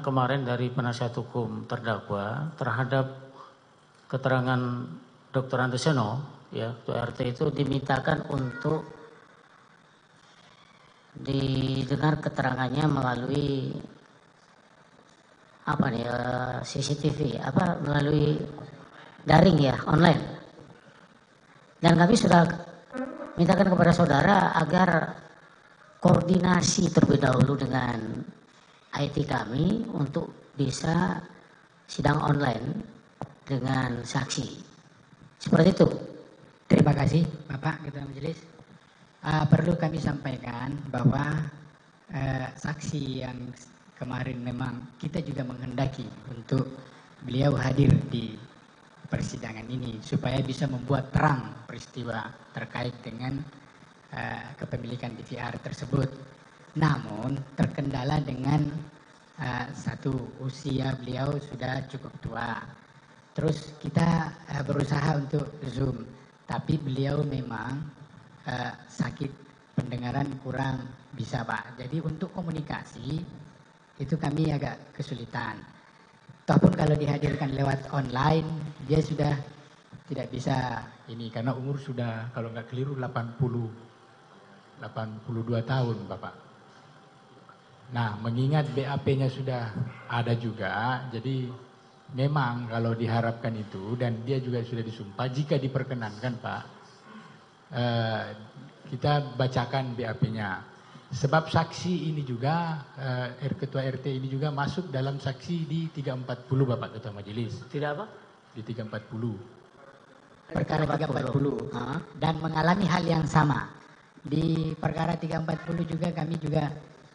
kemarin dari penasihat hukum terdakwa terhadap keterangan Dr. Antaseno, ya, Ketua RT itu dimintakan untuk didengar keterangannya melalui apa nih, CCTV, melalui daring ya, online. Dan kami sudah mintakan kepada saudara agar koordinasi terlebih dahulu dengan IT kami untuk bisa sidang online dengan saksi. Seperti itu. Terima kasih Bapak Ketua Majelis. Perlu kami sampaikan bahwa saksi yang kemarin memang kita juga menghendaki untuk beliau hadir di persidangan ini supaya bisa membuat terang peristiwa terkait dengan kepemilikan DVR tersebut. Namun terkendala dengan satu, usia beliau sudah cukup tua. Terus kita berusaha untuk Zoom, tapi beliau memang sakit pendengaran kurang bisa Pak. Jadi untuk komunikasi itu kami agak kesulitan. Ataupun kalau dihadirkan lewat online, dia sudah tidak bisa. Ini karena umur sudah kalau nggak keliru 82 tahun Bapak. Nah, mengingat BAP-nya sudah ada juga, jadi memang kalau diharapkan itu dan dia juga sudah disumpah, jika diperkenankan Pak, kita bacakan BAP-nya. Sebab saksi ini juga, Ketua RT ini juga masuk dalam saksi di 340 Bapak Ketua Majelis. Tidak apa? Di 340. Perkara 340 dan mengalami hal yang sama. Di perkara 340 juga kami juga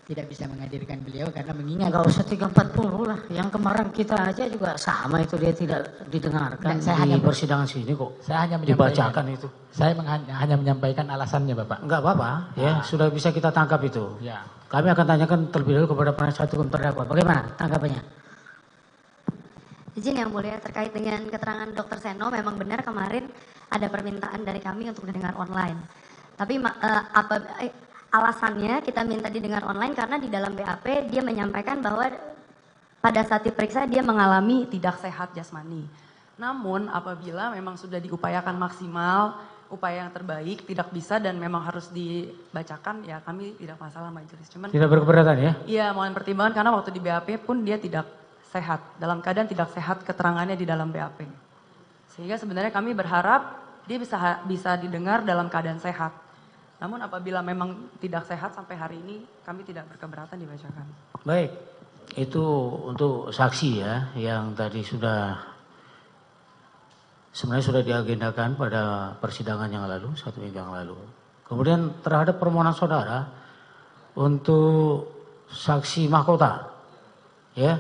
tidak bisa menghadirkan beliau karena mengingat. Enggak usah 340 lah. Yang kemarin kita aja juga sama itu, dia tidak didengarkan di persidangan sini kok. Saya hanya dibacakan itu. Saya hanya menyampaikan alasannya Bapak. Enggak apa-apa, ya sudah bisa kita tangkap itu. Ya. Kami akan tanyakan terlebih dahulu kepada penasihat hukum terdakwa. Bagaimana tanggapannya? Izin yang mulia, terkait dengan keterangan Dr. Seno, memang benar kemarin ada permintaan dari kami untuk didengar online. Tapi alasannya kita minta didengar online karena di dalam BAP dia menyampaikan bahwa pada saat diperiksa dia mengalami tidak sehat jasmani. Namun apabila memang sudah diupayakan maksimal, upaya yang terbaik tidak bisa dan memang harus dibacakan, ya kami tidak masalah majelis. Cuman tidak berkeberatan ya? Iya, mohon pertimbangan karena waktu di BAP pun dia tidak sehat, dalam keadaan tidak sehat keterangannya di dalam BAP. Sehingga sebenarnya kami berharap dia bisa didengar dalam keadaan sehat. Namun apabila memang tidak sehat sampai hari ini, kami tidak berkeberatan dibacakan. Baik, itu untuk saksi ya, yang tadi sebenarnya sudah diagendakan pada persidangan yang lalu, 1 minggu yang lalu. Kemudian terhadap permohonan saudara untuk saksi mahkota, ya,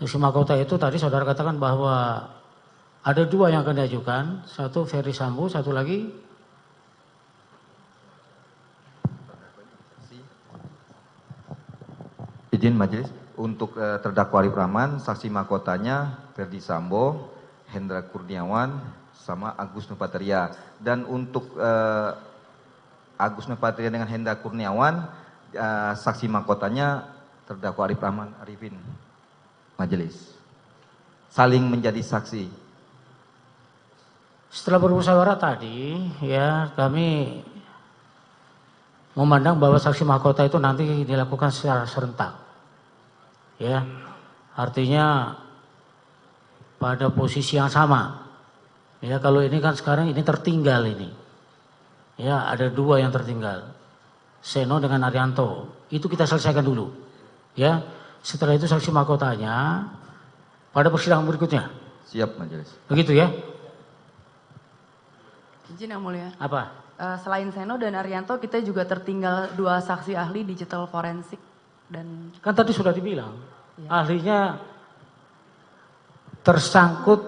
saksi mahkota itu tadi saudara katakan bahwa ada 2 yang akan diajukan, satu Ferry Sambo, satu lagi izin majelis untuk terdakwa Arif Rahman, saksi mahkotanya Ferdi Sambo, Hendra Kurniawan, sama Agus Nupatria. Dan untuk Agus Nupatria dengan Hendra Kurniawan, saksi mahkotanya terdakwa Arif Rahman Arifin. Majelis saling menjadi saksi. Setelah bermusyawarah tadi, ya kami memandang bahwa saksi mahkota itu nanti dilakukan secara serentak. Ya, artinya pada posisi yang sama. Ya, kalau ini kan sekarang ini tertinggal ini. Ya, ada 2 yang tertinggal. Seno dengan Arianto. Itu kita selesaikan dulu. Ya, setelah itu saksi mahkotanya pada persidangan berikutnya. Siap majelis. Begitu ya? Izin yang mulia. Apa? Selain Seno dan Arianto, kita juga tertinggal 2 saksi ahli digital forensik dan kan tadi sudah dibilang, ya, ahlinya tersangkut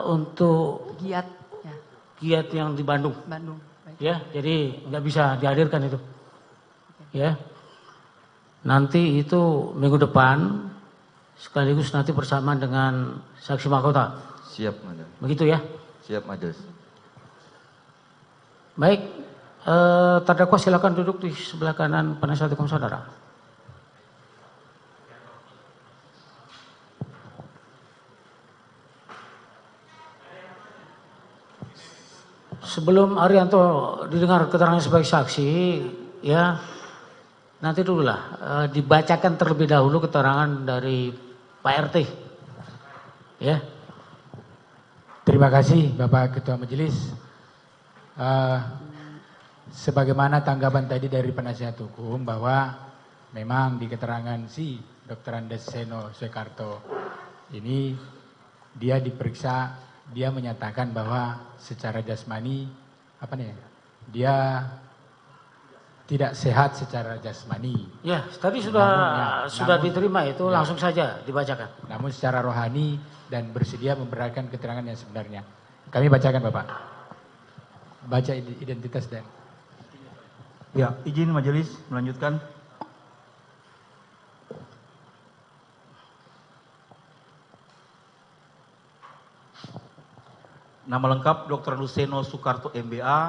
untuk giat, ya. Giat yang di Bandung. Bandung. Baik. Ya, jadi nggak bisa dihadirkan itu. Ya, nanti itu minggu depan sekaligus nanti bersamaan dengan saksi mahkota. Siap majelis. Begitu ya? Siap majelis. Baik, terdakwa silakan duduk di sebelah kanan penasihat hukum saudara. Sebelum Arianto didengar keterangan sebagai saksi, ya nanti dululah dibacakan terlebih dahulu keterangan dari Pak RT. Ya. Terima kasih Bapak Ketua Majelis. Sebagaimana tanggapan tadi dari penasihat hukum bahwa memang di keterangan si Dr. Andes Seno Soekarto ini dia diperiksa, dia menyatakan bahwa secara jasmani dia tidak sehat secara jasmani. Ya, tadi sudah diterima itu, langsung saja dibacakan. Namun secara rohani dan bersedia memberikan keterangan yang sebenarnya. Kami bacakan Bapak. Baca identitas dan. Ya, izin majelis melanjutkan. Nama lengkap Dr. Luceno Soekarto MBA,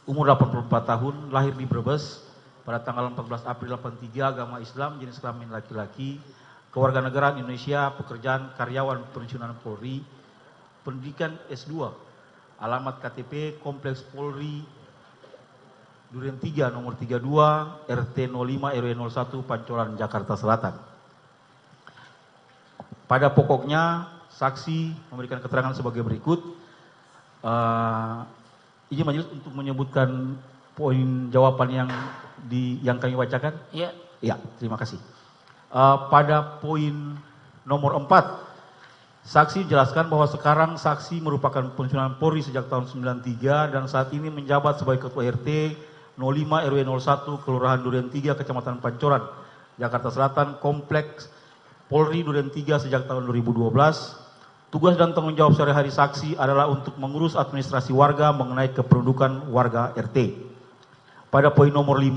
umur 84 tahun, lahir di Brebes pada tanggal 14 April 83, agama Islam, jenis kelamin laki-laki, kewarganegaraan Indonesia, pekerjaan karyawan pensiunan Polri, pendidikan S2, alamat KTP Kompleks Polri Duren 3 nomor 32 RT 05 RW 01 Pancoran Jakarta Selatan. Pada pokoknya saksi memberikan keterangan sebagai berikut. Izin majelis untuk menyebutkan poin jawaban yang kami bacakan. Iya. Ya, terima kasih. Pada poin nomor 4, saksi jelaskan bahwa sekarang saksi merupakan pensiunan Polri sejak tahun 93 dan saat ini menjabat sebagai Ketua RT 05 RW 01 Kelurahan Duren 3 Kecamatan Pancoran, Jakarta Selatan, Kompleks Polri Duren 3 sejak tahun 2012. Tugas dan tanggung jawab sehari-hari saksi adalah untuk mengurus administrasi warga mengenai kependudukan warga RT. Pada poin nomor 5,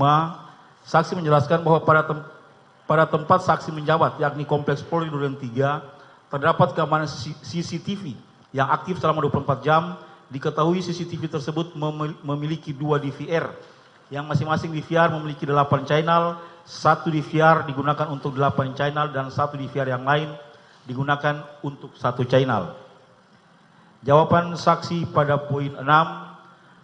saksi menjelaskan bahwa pada tempat saksi menjabat, yakni Kompleks Polri Duren 3, terdapat keamanan CCTV yang aktif selama 24 jam. Diketahui CCTV tersebut memiliki 2 DVR, yang masing-masing DVR memiliki 8 channel, 1 DVR digunakan untuk 8 channel dan 1 DVR yang lain digunakan untuk 1 channel. Jawaban saksi pada poin 6,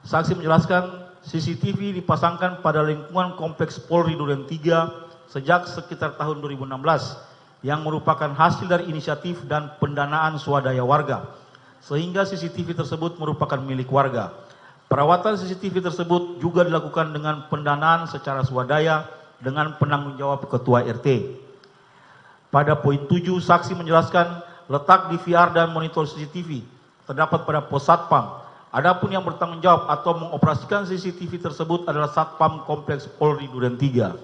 saksi menjelaskan CCTV dipasangkan pada lingkungan Kompleks Polri Duren 3 sejak sekitar tahun 2016 yang merupakan hasil dari inisiatif dan pendanaan swadaya warga, sehingga CCTV tersebut merupakan milik warga. Perawatan CCTV tersebut juga dilakukan dengan pendanaan secara swadaya dengan penanggung jawab Ketua RT. Pada poin 7, saksi menjelaskan letak DVR dan monitor CCTV terdapat pada pos Satpam. Adapun yang bertanggung jawab atau mengoperasikan CCTV tersebut adalah Satpam Kompleks Polri Duren 3.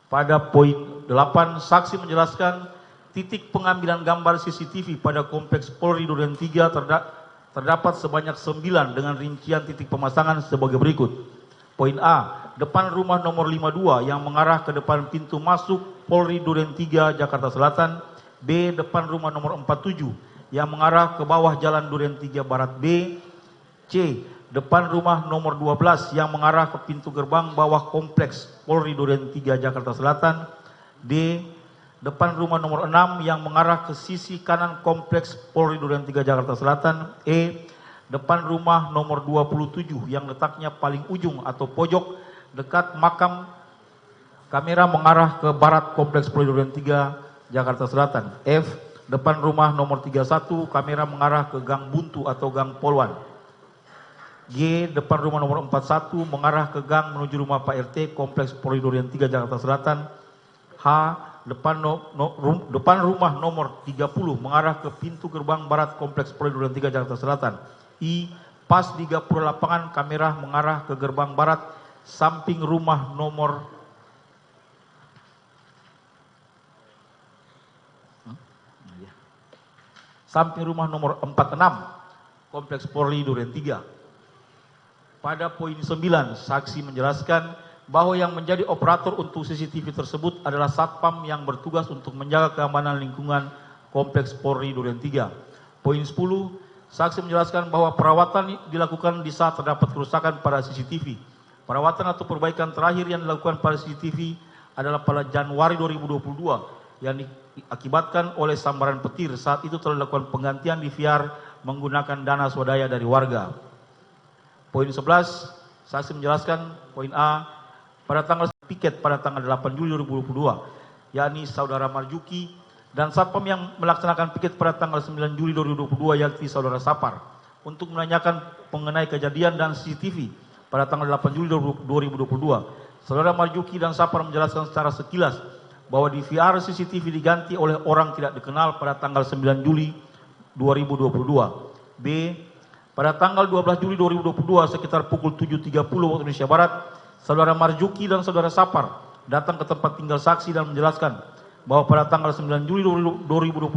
Pada poin 8, saksi menjelaskan titik pengambilan gambar CCTV pada Kompleks Polri Duren 3 terdapat sebanyak 9 dengan rincian titik pemasangan sebagai berikut. Poin A, depan rumah nomor 52 yang mengarah ke depan pintu masuk Polri Duren 3 Jakarta Selatan. B, depan rumah nomor 47 yang mengarah ke bawah jalan Duren 3 Barat B. C, depan rumah nomor 12 yang mengarah ke pintu gerbang bawah Kompleks Polri Duren 3 Jakarta Selatan. D, depan rumah nomor 6 yang mengarah ke sisi kanan Kompleks Polri Duren 3 Jakarta Selatan. E, depan rumah nomor 27 yang letaknya paling ujung atau pojok dekat makam. Kamera mengarah ke barat Kompleks Polri Duren 3 Jakarta Selatan. F, depan rumah nomor 31 kamera mengarah ke gang buntu atau gang Polwan. G, depan rumah nomor 41 mengarah ke gang menuju rumah Pak RT Kompleks Polri Duren 3 Jakarta Selatan. H, depan rumah nomor 30 mengarah ke pintu gerbang barat Kompleks Polri Duren 3 Jakarta Selatan. I, pas di gapura lapangan kamera mengarah ke gerbang barat samping rumah nomor nomor 46 Kompleks Polri Duren 3. Pada poin 9, saksi menjelaskan bahwa yang menjadi operator untuk CCTV tersebut adalah Satpam yang bertugas untuk menjaga keamanan lingkungan Kompleks Polri Duren 3. Poin 10, saksi menjelaskan bahwa perawatan dilakukan di saat terdapat kerusakan pada CCTV. Perawatan atau perbaikan terakhir yang dilakukan pada CCTV adalah pada Januari 2022 yang diakibatkan oleh sambaran petir. Saat itu telah dilakukan penggantian DVR menggunakan dana swadaya dari warga. Poin 11, saksi menjelaskan poin A, pada tanggal piket pada tanggal 8 Juli 2022, yakni saudara Marjuki dan Satpam yang melaksanakan piket pada tanggal 9 Juli 2022, yakni saudara Sapar, untuk menanyakan mengenai kejadian dan CCTV pada tanggal 8 Juli 2022. Saudara Marjuki dan Sapar menjelaskan secara sekilas bahwa DVR CCTV diganti oleh orang tidak dikenal pada tanggal 9 Juli 2022. B. Pada tanggal 12 Juli 2022 sekitar pukul 7.30 waktu Indonesia Barat, saudara Marjuki dan saudara Sapar datang ke tempat tinggal saksi dan menjelaskan bahwa pada tanggal 9 Juli 2022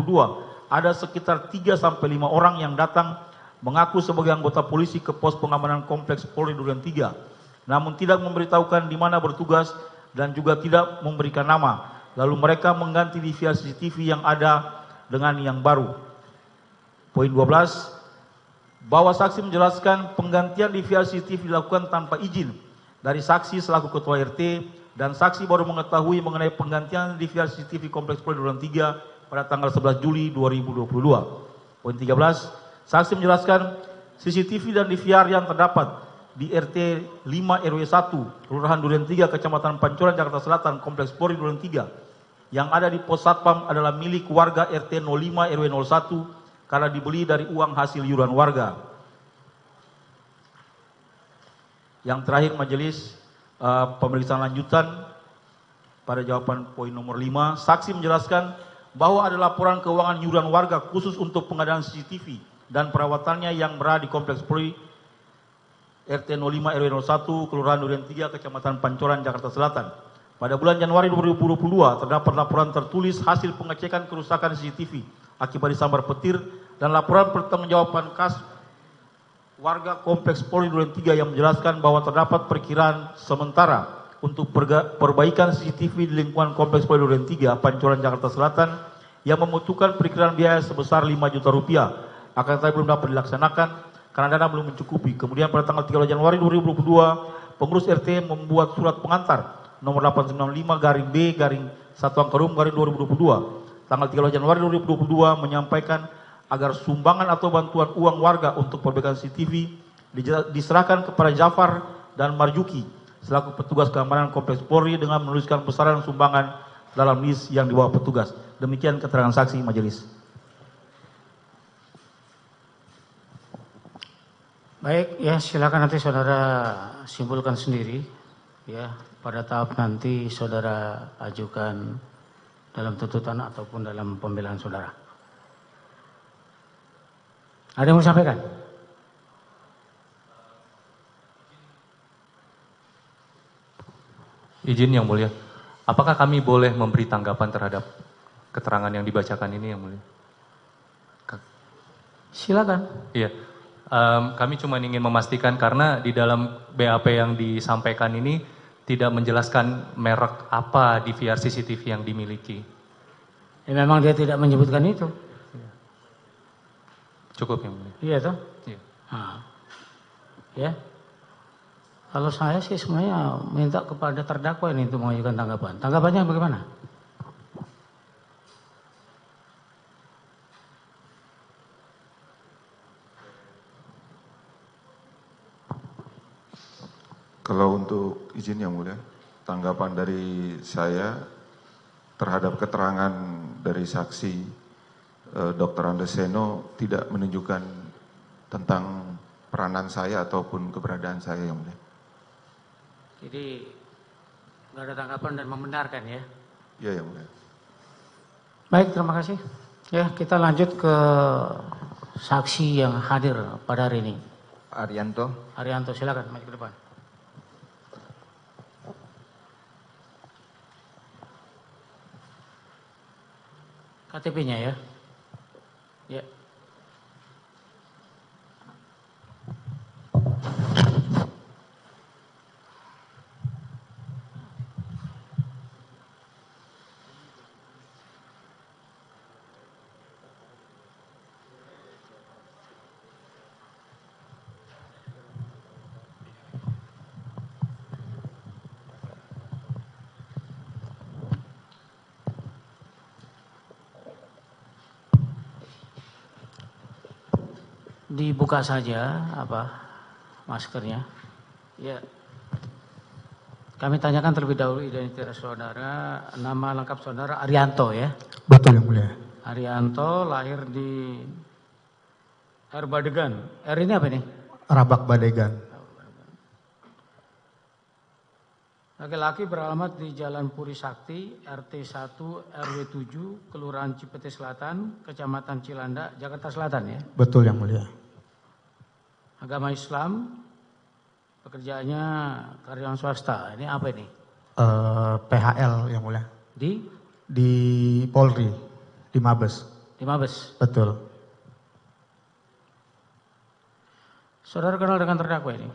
ada sekitar 3-5 orang yang datang mengaku sebagai anggota polisi ke pos pengamanan kompleks Polri Duren 3, namun tidak memberitahukan di mana bertugas dan juga tidak memberikan nama. Lalu mereka mengganti DVR CCTV yang ada dengan yang baru. Poin 12, bahwa saksi menjelaskan penggantian DVR CCTV dilakukan tanpa izin dari saksi selaku ketua RT dan saksi baru mengetahui mengenai penggantian DVR CCTV kompleks Polri Duren 3 pada tanggal 11 Juli 2022. Poin 13, saksi menjelaskan CCTV dan DVR yang terdapat di RT 5 RW 1 Kelurahan Duren 3 Kecamatan Pancoran Jakarta Selatan Kompleks Polri Duren 3 yang ada di pos Satpam adalah milik warga RT 05 RW 01 karena dibeli dari uang hasil iuran warga. Yang terakhir majelis pemeriksaan lanjutan pada jawaban poin nomor 5, saksi menjelaskan bahwa ada laporan keuangan iuran warga khusus untuk pengadaan CCTV dan perawatannya yang berada di Kompleks Polri RT 05 RW 01 Kelurahan Duren 3 Kecamatan Pancoran Jakarta Selatan. Pada bulan Januari 2022 terdapat laporan tertulis hasil pengecekan kerusakan CCTV akibat disambar petir dan laporan pertanggungjawaban kas warga Kompleks Polri Duren 3 yang menjelaskan bahwa terdapat perkiraan sementara untuk perbaikan CCTV di lingkungan Kompleks Polri Duren 3 Pancoran Jakarta Selatan yang membutuhkan perkiraan biaya sebesar 5 juta rupiah, akan tetapi belum dapat dilaksanakan karena dana belum mencukupi. Kemudian pada tanggal 13 Januari 2022 pengurus RT membuat surat pengantar nomor 895-B-1 tanggal 13 Januari 2022 menyampaikan agar sumbangan atau bantuan uang warga untuk perbaikan CCTV diserahkan kepada Jafar dan Marjuki selaku petugas keamanan Kompleks Polri dengan menuliskan besaran sumbangan dalam list yang dibawa petugas. Demikian keterangan saksi majelis. Baik, ya silakan nanti saudara simpulkan sendiri. Ya, pada tahap nanti saudara ajukan dalam tuntutan ataupun dalam pembelaan saudara. Ada yang mau disampaikan? Izin Yang Mulia, apakah kami boleh memberi tanggapan terhadap keterangan yang dibacakan ini Yang Mulia? Silakan. Iya, kami cuma ingin memastikan karena di dalam BAP yang disampaikan ini tidak menjelaskan merek apa DVR CCTV yang dimiliki. Ya, memang dia tidak menyebutkan itu. Cukup Yang Mulia. Iya toh? Iya. Nah, ya. Kalau saya sih sebenarnya minta kepada terdakwa ini untuk mengajukan tanggapan. Tanggapannya bagaimana? Kalau untuk izin Yang Mulia, tanggapan dari saya terhadap keterangan dari saksi Dr. Andeseno tidak menunjukkan tentang peranan saya ataupun keberadaan saya Yang Mulia. Jadi nggak ada tanggapan dan membenarkan ya? Iya Yang Mulia. Baik, terima kasih. Ya, kita lanjut ke saksi yang hadir pada hari ini. Arianto, silakan maju ke depan. KTP-nya ya. Ya. dibuka saja maskernya. Ya. Kami tanyakan terlebih dahulu identitas saudara, nama lengkap saudara Arianto ya. Betul yang mulia. Arianto lahir di R Badegan. R ini apa ini? Rabak Badegan. Laki-laki beralamat di Jalan Puri Sakti, RT 1 RW 7, Kelurahan Cipete Selatan, Kecamatan Cilandak, Jakarta Selatan ya. Betul yang mulia. Agama Islam, pekerjaannya karyawan swasta. Ini apa ini? PHL yang mulia. Di Polri, di Mabes. Di Mabes. Betul. Saudara kenal dengan terdakwa ini?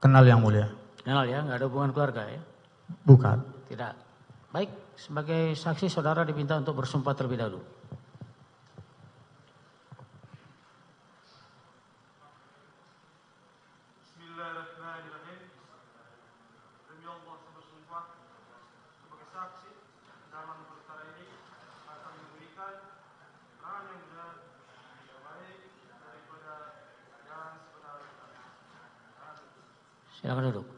Kenal yang mulia. Kenal ya, nggak ada hubungan keluarga ya? Bukan. Tidak. Baik, sebagai saksi saudara diminta untuk bersumpah terlebih dahulu. Bismillahirrahmanirrahim. Demi Allah saya bersumpah sebagai saksi dalam perkara ini akan memberikan keterangan yang benar, yang baik daripada yang sebenarnya. Silakan duduk.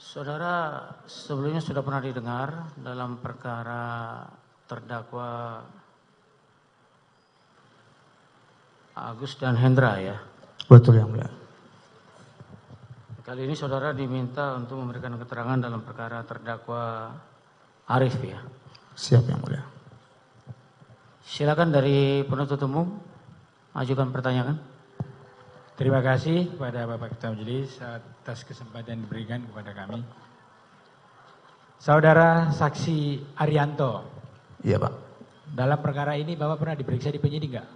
Saudara sebelumnya sudah pernah didengar dalam perkara terdakwa Agus dan Hendra ya. Betul yang mulia. Kali ini saudara diminta untuk memberikan keterangan dalam perkara terdakwa Arif ya. Siap yang mulia. Silakan dari penuntut umum ajukan pertanyaan. Terima kasih kepada Bapak Ketua Majelis atas kesempatan diberikan kepada kami. Saudara Saksi Arianto. Iya Pak. Dalam perkara ini Bapak pernah diperiksa di penyidik enggak?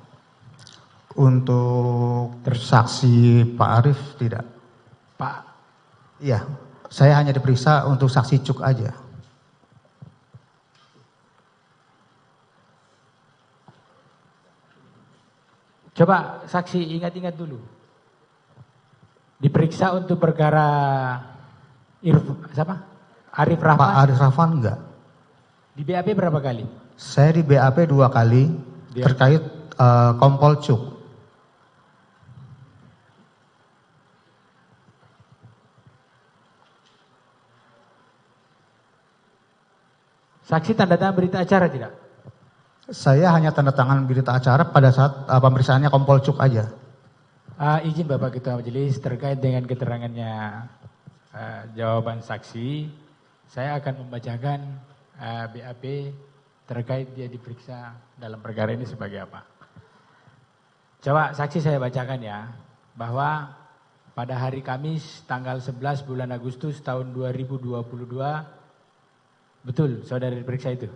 Untuk saksi Pak Arif tidak. Pak? Iya, saya hanya diperiksa untuk saksi Cuk aja. Coba saksi ingat-ingat dulu. Diperiksa untuk perkara Arif Rahman? Pak Arif Rahman enggak. Di BAP berapa kali? Saya di BAP 2 kali terkait kompol Cuk. Saksi tanda tangan berita acara tidak? Saya hanya tanda tangan berita acara pada saat pemeriksaannya kompol Cuk aja. Izin Bapak Ketua Majelis terkait dengan keterangannya jawaban saksi, saya akan membacakan BAP terkait dia diperiksa dalam perkara ini sebagai apa. Coba saksi saya bacakan ya, bahwa pada hari Kamis tanggal 11 bulan Agustus tahun 2022, betul saudara diperiksa itu?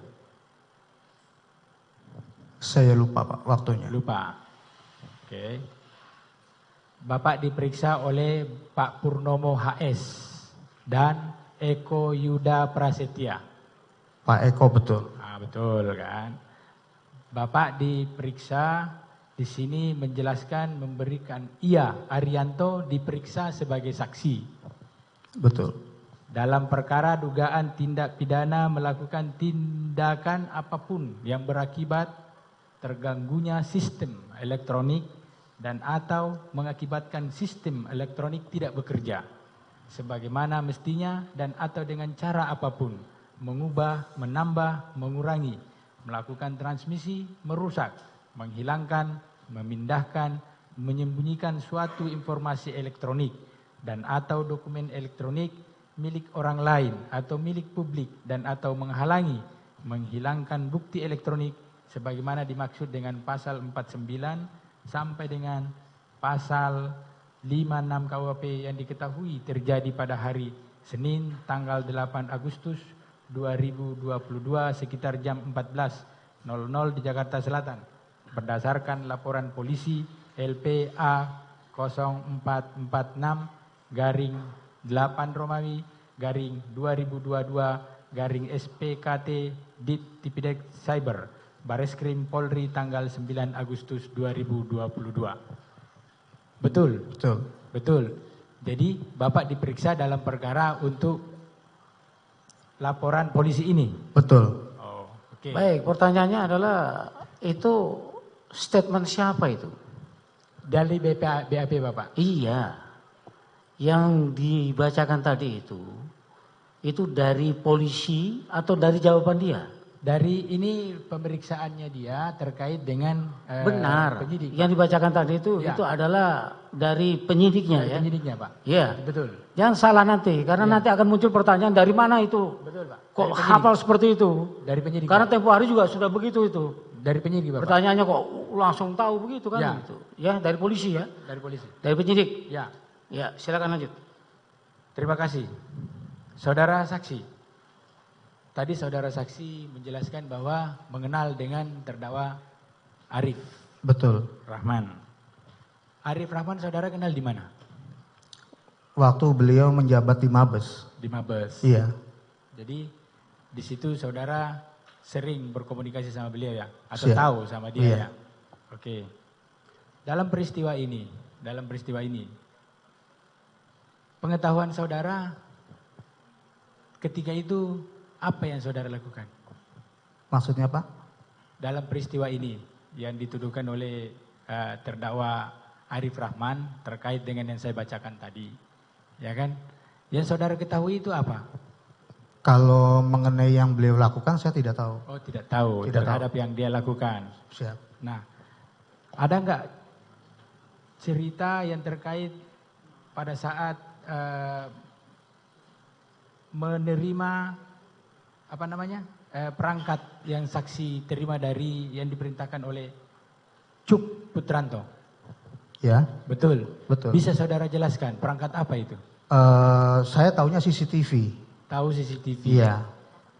Saya lupa Pak waktunya. Lupa. Oke. Bapak diperiksa oleh Pak Purnomo HS dan Eko Yuda Prasetya. Pak Eko betul. Betul kan. Bapak diperiksa di sini menjelaskan memberikan Arianto diperiksa sebagai saksi. Betul. Dalam perkara dugaan tindak pidana melakukan tindakan apapun yang berakibat terganggunya sistem elektronik dan atau mengakibatkan sistem elektronik tidak bekerja sebagaimana mestinya dan atau dengan cara apapun, mengubah, menambah, mengurangi, melakukan transmisi, merusak, menghilangkan, memindahkan, menyembunyikan suatu informasi elektronik dan atau dokumen elektronik milik orang lain atau milik publik dan atau menghalangi, menghilangkan bukti elektronik sebagaimana dimaksud dengan pasal 49 sampai dengan pasal 56 KUHP yang diketahui terjadi pada hari Senin tanggal 8 Agustus 2022 sekitar jam 14.00 di Jakarta Selatan berdasarkan laporan polisi LPA 0446 /8 Romawi /2022 SPKT Dit Tipidek Cyber Bareskrim Polri tanggal 9 Agustus 2022. Betul? Betul. Betul. Jadi Bapak diperiksa dalam perkara untuk laporan polisi ini. Betul. Oh, oke. Baik, pertanyaannya adalah itu statement siapa itu? Dari BAP Bapak. Iya, yang dibacakan tadi itu dari polisi atau dari jawaban dia? Dari ini pemeriksaannya dia terkait dengan Benar, penyidik. yang dibacakan tadi itu adalah dari penyidiknya ya? Penyidiknya Pak. Iya. Betul. Jangan salah nanti, karena nanti akan muncul pertanyaan dari mana itu? Betul Pak. Kok hafal seperti itu? Dari penyidik. Karena tempo hari juga sudah begitu itu. Dari penyidik Bapak. Pertanyaannya kok langsung tahu begitu kan? Ya. Gitu. Ya, dari polisi ya? Dari polisi. Dari penyidik? Ya. Ya, silakan lanjut. Terima kasih. Saudara saksi. Tadi saudara saksi menjelaskan bahwa mengenal dengan terdakwa Arif Betul. Rahman. Arif Rahman saudara kenal di mana? Waktu beliau menjabat di Mabes. Di Mabes. Iya. Jadi di situ saudara sering berkomunikasi sama beliau ya? Atau Siap. tahu sama dia Iya. ya? Oke. Dalam peristiwa ini, pengetahuan saudara ketika itu apa yang saudara lakukan? Maksudnya Pak? Dalam peristiwa ini yang dituduhkan oleh terdakwa Arif Rahman terkait dengan yang saya bacakan tadi. Ya kan? Yang saudara ketahui itu apa? Kalau mengenai yang beliau lakukan saya tidak tahu. Oh tidak tahu Tidak terhadap yang dia lakukan. Siap. Nah, ada enggak cerita yang terkait pada saat menerima perangkat yang saksi terima dari yang diperintahkan oleh Cuk Putranto? Ya. Betul. Betul. Bisa saudara jelaskan perangkat apa itu? Saya tahunya CCTV. Tahu CCTV. Iya.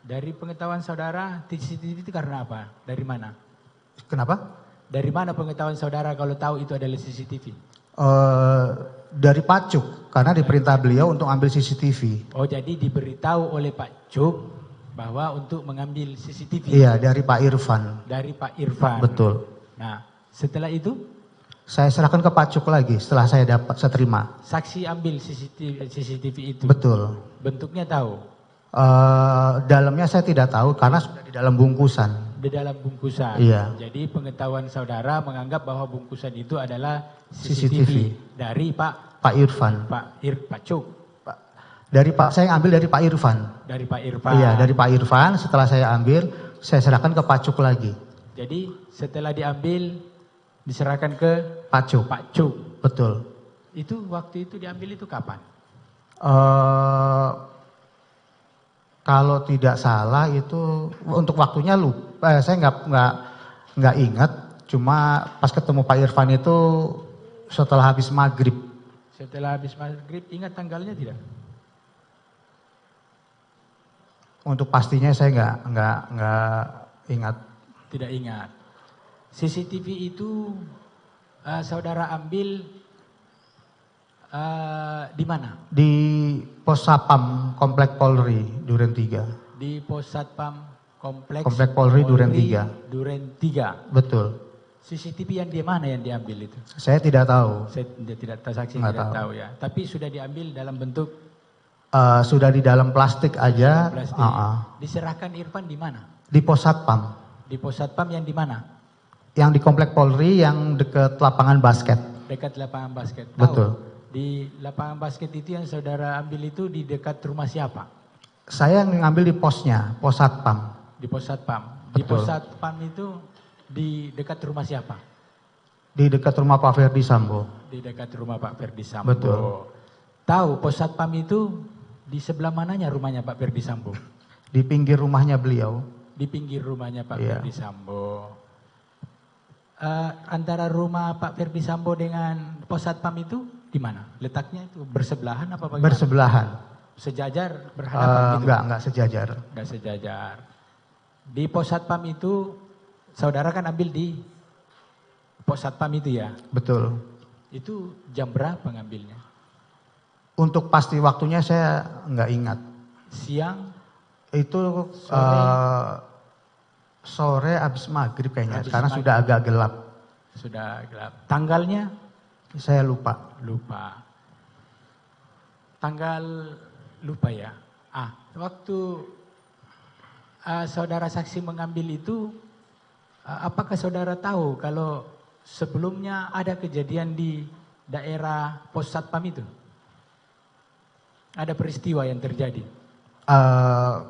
Dari pengetahuan saudara, CCTV itu karena apa? Dari mana? Kenapa? Dari mana pengetahuan saudara kalau tahu itu adalah CCTV? Dari Pak Cuk, karena diperintah beliau untuk ambil CCTV. Oh jadi diberitahu oleh Pak Cuk bahwa untuk mengambil CCTV? Iya, dari Pak Irfan. Dari Pak Irfan. Betul. Nah, setelah itu? Saya serahkan ke Pak Cuk lagi setelah saya terima. Saksi ambil CCTV itu? Betul. Bentuknya tahu? Dalamnya saya tidak tahu karena sudah di dalam bungkusan. Di dalam bungkusan? Iya. Jadi pengetahuan saudara menganggap bahwa bungkusan itu adalah CCTV. Dari Pak Irfan. Pak Cuk. Saya ambil dari Pak Irfan. Dari Pak Irfan. Iya, dari Pak Irfan. Setelah saya ambil, saya serahkan ke Pak Cuk lagi. Jadi setelah diambil, diserahkan ke Pak Cuk. Pak Cuk. Betul. Itu waktu itu diambil itu kapan? Kalau tidak salah itu untuk waktunya lupa. Saya nggak ingat. Cuma pas ketemu Pak Irfan itu setelah habis maghrib. Setelah habis maghrib, ingat tanggalnya tidak? Untuk pastinya saya nggak ingat. Tidak ingat. CCTV itu saudara ambil di mana? Di Pos Sapam Komplek Polri Duren 3. Di Pos Satpam Komplek Polri Duren 3. Duren 3. Betul. CCTV yang di mana yang diambil itu? Saya tidak tahu. Saya tidak tahu, saksi tidak tahu ya. Tapi sudah diambil dalam bentuk? Sudah di dalam plastik aja. Plastik. Diserahkan Irfan di mana? Di Pos Satpam. Di Pos Satpam yang di mana? Yang di Komplek Polri yang dekat lapangan basket. Dekat lapangan basket. Tahu? Betul. Di lapangan basket itu yang saudara ambil itu di dekat rumah siapa? Saya ngambil di posnya, Pos Satpam. Di Pos Satpam. Di Pos Satpam itu di dekat rumah siapa? Di dekat rumah Pak Ferdi Sambo. Di dekat rumah Pak Ferdi Sambo. Betul. Tahu Pos Satpam itu di sebelah mananya rumahnya Pak Ferdi Sambo? Di pinggir rumahnya beliau. Di pinggir rumahnya Pak Ferdi Sambo. Antara rumah Pak Ferdi Sambo dengan Pos Satpam itu di mana? Letaknya itu bersebelahan apa bagaimana? Bersebelahan. Sejajar berhadapan gitu? Enggak sejajar. Enggak sejajar. Di Pos Satpam itu saudara kan ambil di Pos Satpam itu ya? Betul. Itu jam berapa ngambilnya? Untuk pasti waktunya saya nggak ingat. Siang? Itu sore habis maghrib kayaknya, karena maghrib. sudah agak gelap. Sudah gelap. Tanggalnya? Saya lupa. Lupa. tanggal lupa ya. Waktu saudara saksi mengambil itu, apakah saudara tahu kalau sebelumnya ada kejadian di daerah pos satpam itu? Ada peristiwa yang terjadi?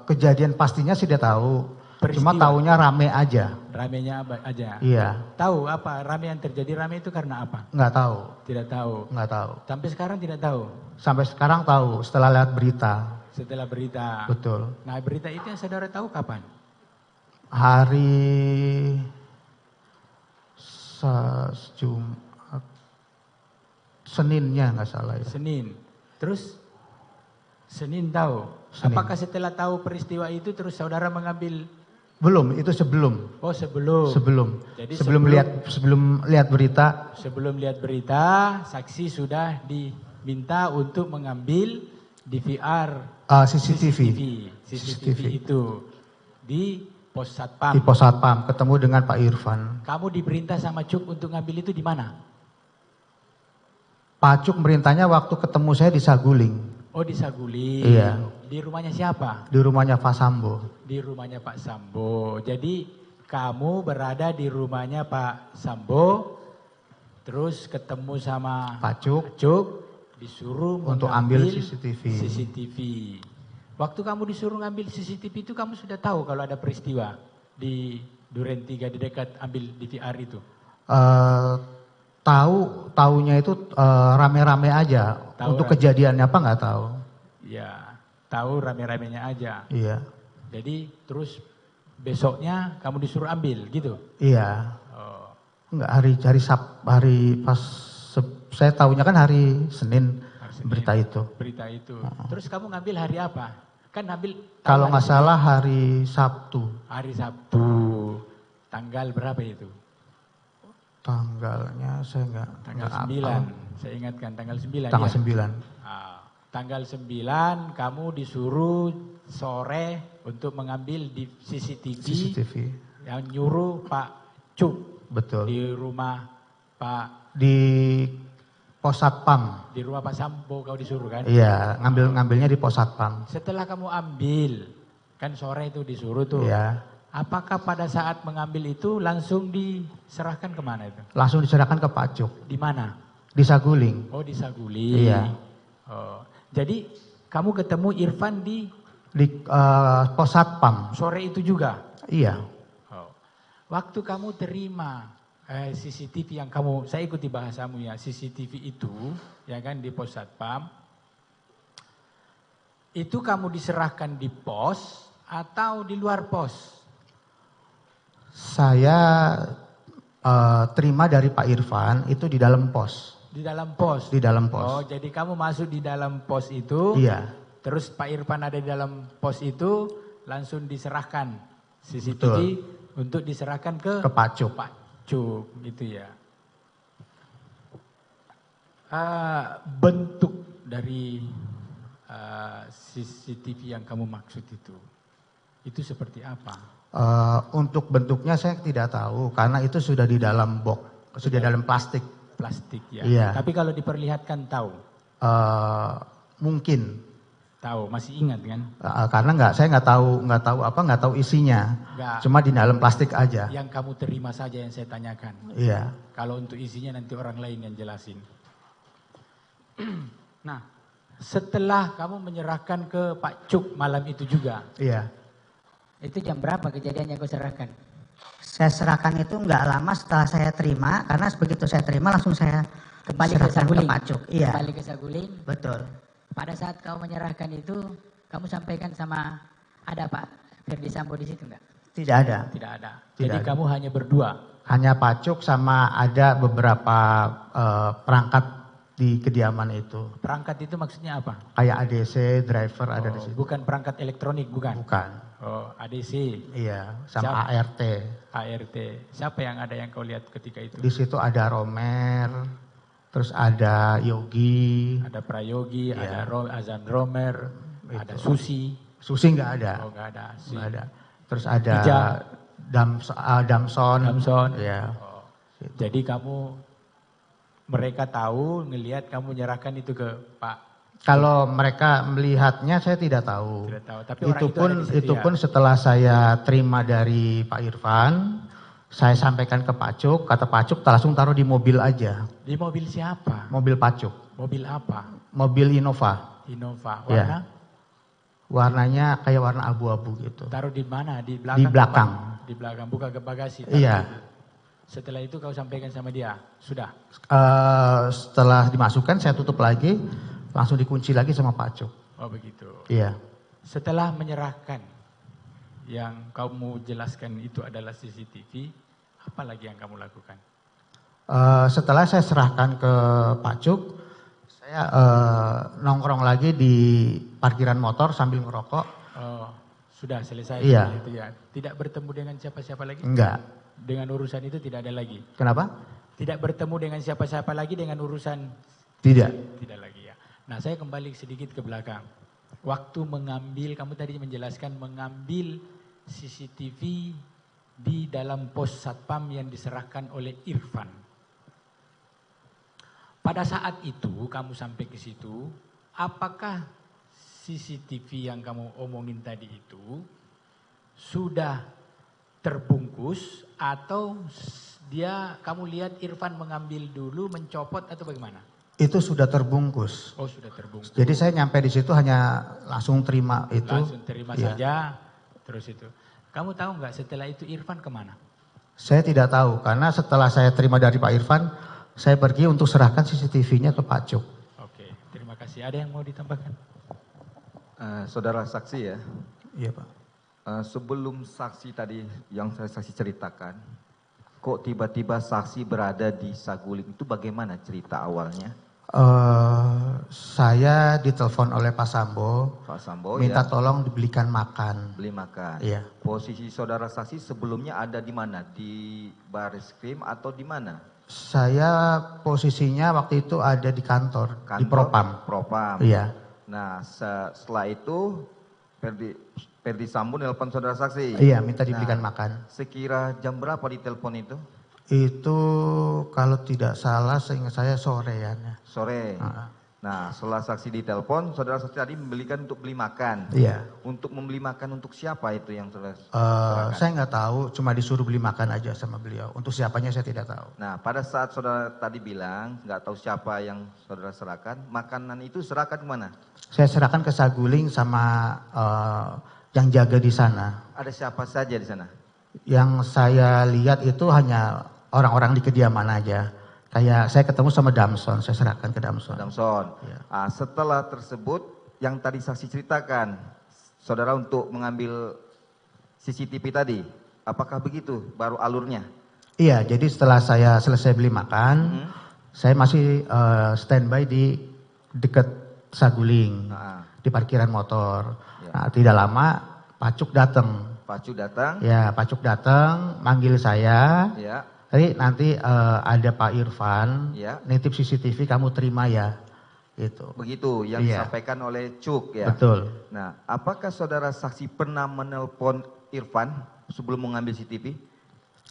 Kejadian pastinya sudah tahu. Peristiwa. Cuma taunya rame aja. Ramenya aja. Iya. Tahu apa rame yang terjadi, rame itu karena apa? Nggak tahu. Tidak tahu. Nggak tahu. Sampai sekarang tidak tahu. Sampai sekarang tahu setelah lihat berita. Setelah berita. Betul. Nah, berita itu yang saudara tahu kapan? Hari Jumat, Seninnya nggak salah ya. Senin. Terus Senin tahu. Senin. Apakah setelah tahu peristiwa itu terus saudara mengambil? Belum, itu sebelum. Oh, sebelum. Jadi sebelum lihat berita. Sebelum lihat berita, saksi sudah diminta untuk mengambil DVR CCTV itu di pos satpam. Di pos satpam, ketemu dengan Pak Irfan. Kamu diperintah sama Cuk untuk ngambil itu di mana? Pak Cuk merintahnya waktu ketemu saya di Saguling. Oh, di Saguling. Iya. Di rumahnya siapa? Di rumahnya Pak Sambo. Di rumahnya Pak Sambo. Jadi kamu berada di rumahnya Pak Sambo, terus ketemu sama Pak Cuk, disuruh untuk ambil CCTV. Waktu kamu disuruh ngambil CCTV itu kamu sudah tahu kalau ada peristiwa di Duren 3 di dekat ambil DVR itu? Tahunya itu rame-rame aja. Untuk kejadiannya apa nggak tahu. Ya, tahu rame-ramenya aja. Iya. Jadi terus besoknya kamu disuruh ambil gitu? Iya. Enggak, hari pas saya tahunya kan hari Senin. Berita itu. Terus kamu ngambil hari apa? Kan ambil. Kalau nggak salah hari Sabtu. Hari Sabtu. Tanggal berapa itu? Tanggalnya saya nggak. Tanggal 9. Saya ingatkan tanggal 9. Tanggal 9. Tanggal 9 kamu disuruh sore untuk mengambil di CCTV. Yang nyuruh Pak Cuk. Betul. Di rumah Pak. Di pos satpam. Di rumah Pak Sambo kau disuruh kan? Iya, ngambilnya di pos satpam. Setelah kamu ambil, kan sore itu disuruh tuh. Iya. Apakah pada saat mengambil itu langsung diserahkan kemana itu? Langsung diserahkan ke Pak Cuk. Di mana? Di Saguling. Oh, di Saguling. Iya. Oh, jadi kamu ketemu Irfan di pos satpam. Sore itu juga? Iya. Oh. Waktu kamu terima CCTV yang saya ikuti bahasamu ya, CCTV itu, ya kan di pos satpam, itu kamu diserahkan di pos atau di luar pos? Saya terima dari Pak Irfan itu di dalam pos. Di dalam pos? Di dalam pos. Oh, jadi kamu masuk di dalam pos itu. Iya. Terus Pak Irfan ada di dalam pos itu, langsung diserahkan CCTV. Betul. Untuk diserahkan ke Pak Cuk. Pak Cuk, gitu ya. Bentuk dari CCTV yang kamu maksud itu seperti apa? Untuk bentuknya saya tidak tahu, karena itu sudah di dalam box, sudah dalam plastik. Plastik ya. Iya. Tapi kalau diperlihatkan tahu? Mungkin. Tahu, masih ingat kan? Karena saya nggak tahu isinya. Enggak. Cuma di dalam plastik aja. Yang kamu terima saja yang saya tanyakan. Iya. Kalau untuk isinya nanti orang lain yang jelasin. Nah, setelah kamu menyerahkan ke Pak Cuk malam itu juga. Iya. Itu jam berapa kejadiannya kau serahkan? Saya serahkan itu nggak lama setelah saya terima, karena begitu saya terima langsung saya kembali ke Saguling. Ke Pak Cuk. Iya. Kembali ke Saguling. Betul. Pada saat kau menyerahkan itu, kamu sampaikan sama ada Pak Ferdi Sambo di situ nggak? Tidak ada. Tidak ada. Jadi kamu hanya berdua? Hanya Pak Cuk sama ada beberapa perangkat di kediaman itu. Perangkat itu maksudnya apa? Kayak ADC, driver ada di situ. Bukan perangkat elektronik, bukan? Bukan. Oh, ADC. Iya, sama ART. ART. Siapa yang ada yang kau lihat ketika itu? Di situ ada Romer, terus ada Yogi. Ada Prayogi, ada Azan Romer, ada Susi. Susi nggak ada. Oh, nggak ada. Nggak ada. Terus ada Damson. Ya. Oh. Jadi mereka tahu, ngelihat kamu menyerahkan itu ke Pak Kalau mereka melihatnya saya tidak tahu. Tidak tahu, tapi orang itu ada di situ Itu ya? pun setelah saya terima dari Pak Irfan, saya sampaikan ke Pak Cuk, kata Pak Cuk langsung taruh di mobil aja. Di mobil siapa? Mobil Pak Cuk. Mobil apa? Mobil Innova. Innova. Ya. Warna? Warnanya kayak warna abu-abu gitu. Taruh di mana? Di belakang? Di belakang. Di belakang, buka ke bagasi. Iya. Setelah itu kau sampaikan sama dia? Sudah? Setelah dimasukkan saya tutup lagi, langsung dikunci lagi sama Pak Cuk. Oh begitu. Iya. Setelah menyerahkan yang kamu jelaskan itu adalah CCTV, apa lagi yang kamu lakukan? Setelah saya serahkan ke Pak Cuk, saya nongkrong lagi di parkiran motor sambil ngerokok. Oh, sudah selesai. Iya. Itu ya. Tidak bertemu dengan siapa-siapa lagi? Enggak. Dengan urusan itu tidak ada lagi? Kenapa? Tidak bertemu dengan siapa-siapa lagi dengan urusan? Tidak. Tidak lagi ya. Nah saya kembali sedikit ke belakang. Waktu mengambil, kamu tadi menjelaskan mengambil CCTV di dalam pos satpam yang diserahkan oleh Irfan. Pada saat itu kamu sampai ke situ, apakah CCTV yang kamu omongin tadi itu sudah terbungkus atau kamu lihat Irfan mengambil dulu, mencopot atau bagaimana? Itu sudah terbungkus. Oh sudah terbungkus. Jadi saya nyampe di situ hanya langsung terima itu. Langsung terima Iya. saja, terus itu. Kamu tahu nggak setelah itu Irfan kemana? Saya tidak tahu karena setelah saya terima dari Pak Irfan, saya pergi untuk serahkan CCTV-nya ke Pak Cuk. Oke, terima kasih. Ada yang mau ditambahkan? Saudara saksi ya. Iya Pak. Sebelum saksi tadi yang saya saksi ceritakan, kok tiba-tiba saksi berada di Saguling itu bagaimana cerita awalnya? Saya ditelepon oleh Pak Sambo. Pak Sambo minta ya, tolong dibelikan makan. beli makan. Iya. Posisi saudara saksi sebelumnya ada di mana? Di Bareskrim atau di mana? Saya posisinya waktu itu ada di kantor di Propam. Propam. Iya. Nah, setelah itu Ferdi Sambo nelpon saudara saksi. Iya, minta dibelikan makan. Sekira jam berapa di telepon itu? Itu kalau tidak salah seingat saya sore ya. Sore. Nah, setelah saksi ditelepon, saudara saksi tadi membelikan untuk beli makan. Iya. Untuk membeli makan untuk siapa itu yang saudara? Saya nggak tahu, cuma disuruh beli makan aja sama beliau. Untuk siapanya saya tidak tahu. Nah, pada saat saudara tadi bilang nggak tahu siapa yang saudara serahkan, makanan itu serahkan kemana? Saya serahkan ke Saguling sama yang jaga di sana. Ada siapa saja di sana? Yang saya lihat itu hanya orang-orang di kediaman aja. Kayak saya ketemu sama Damson, saya serahkan ke Damson. Ya. Nah, setelah tersebut yang tadi saksi ceritakan, saudara untuk mengambil CCTV tadi, apakah begitu baru alurnya? Iya, jadi setelah saya selesai beli makan, saya masih standby di dekat Saguling, di parkiran motor. Ya. Nah, tidak lama Pak Cuk datang. Pak Cuk datang? Ya, Pak Cuk datang, manggil saya. Ya. Nanti ada Pak Irfan, Ya. nitip CCTV kamu terima ya. Gitu. Begitu yang Iya. disampaikan oleh Cuk ya. Betul. Nah, apakah saudara saksi pernah menelpon Irfan sebelum mengambil CCTV?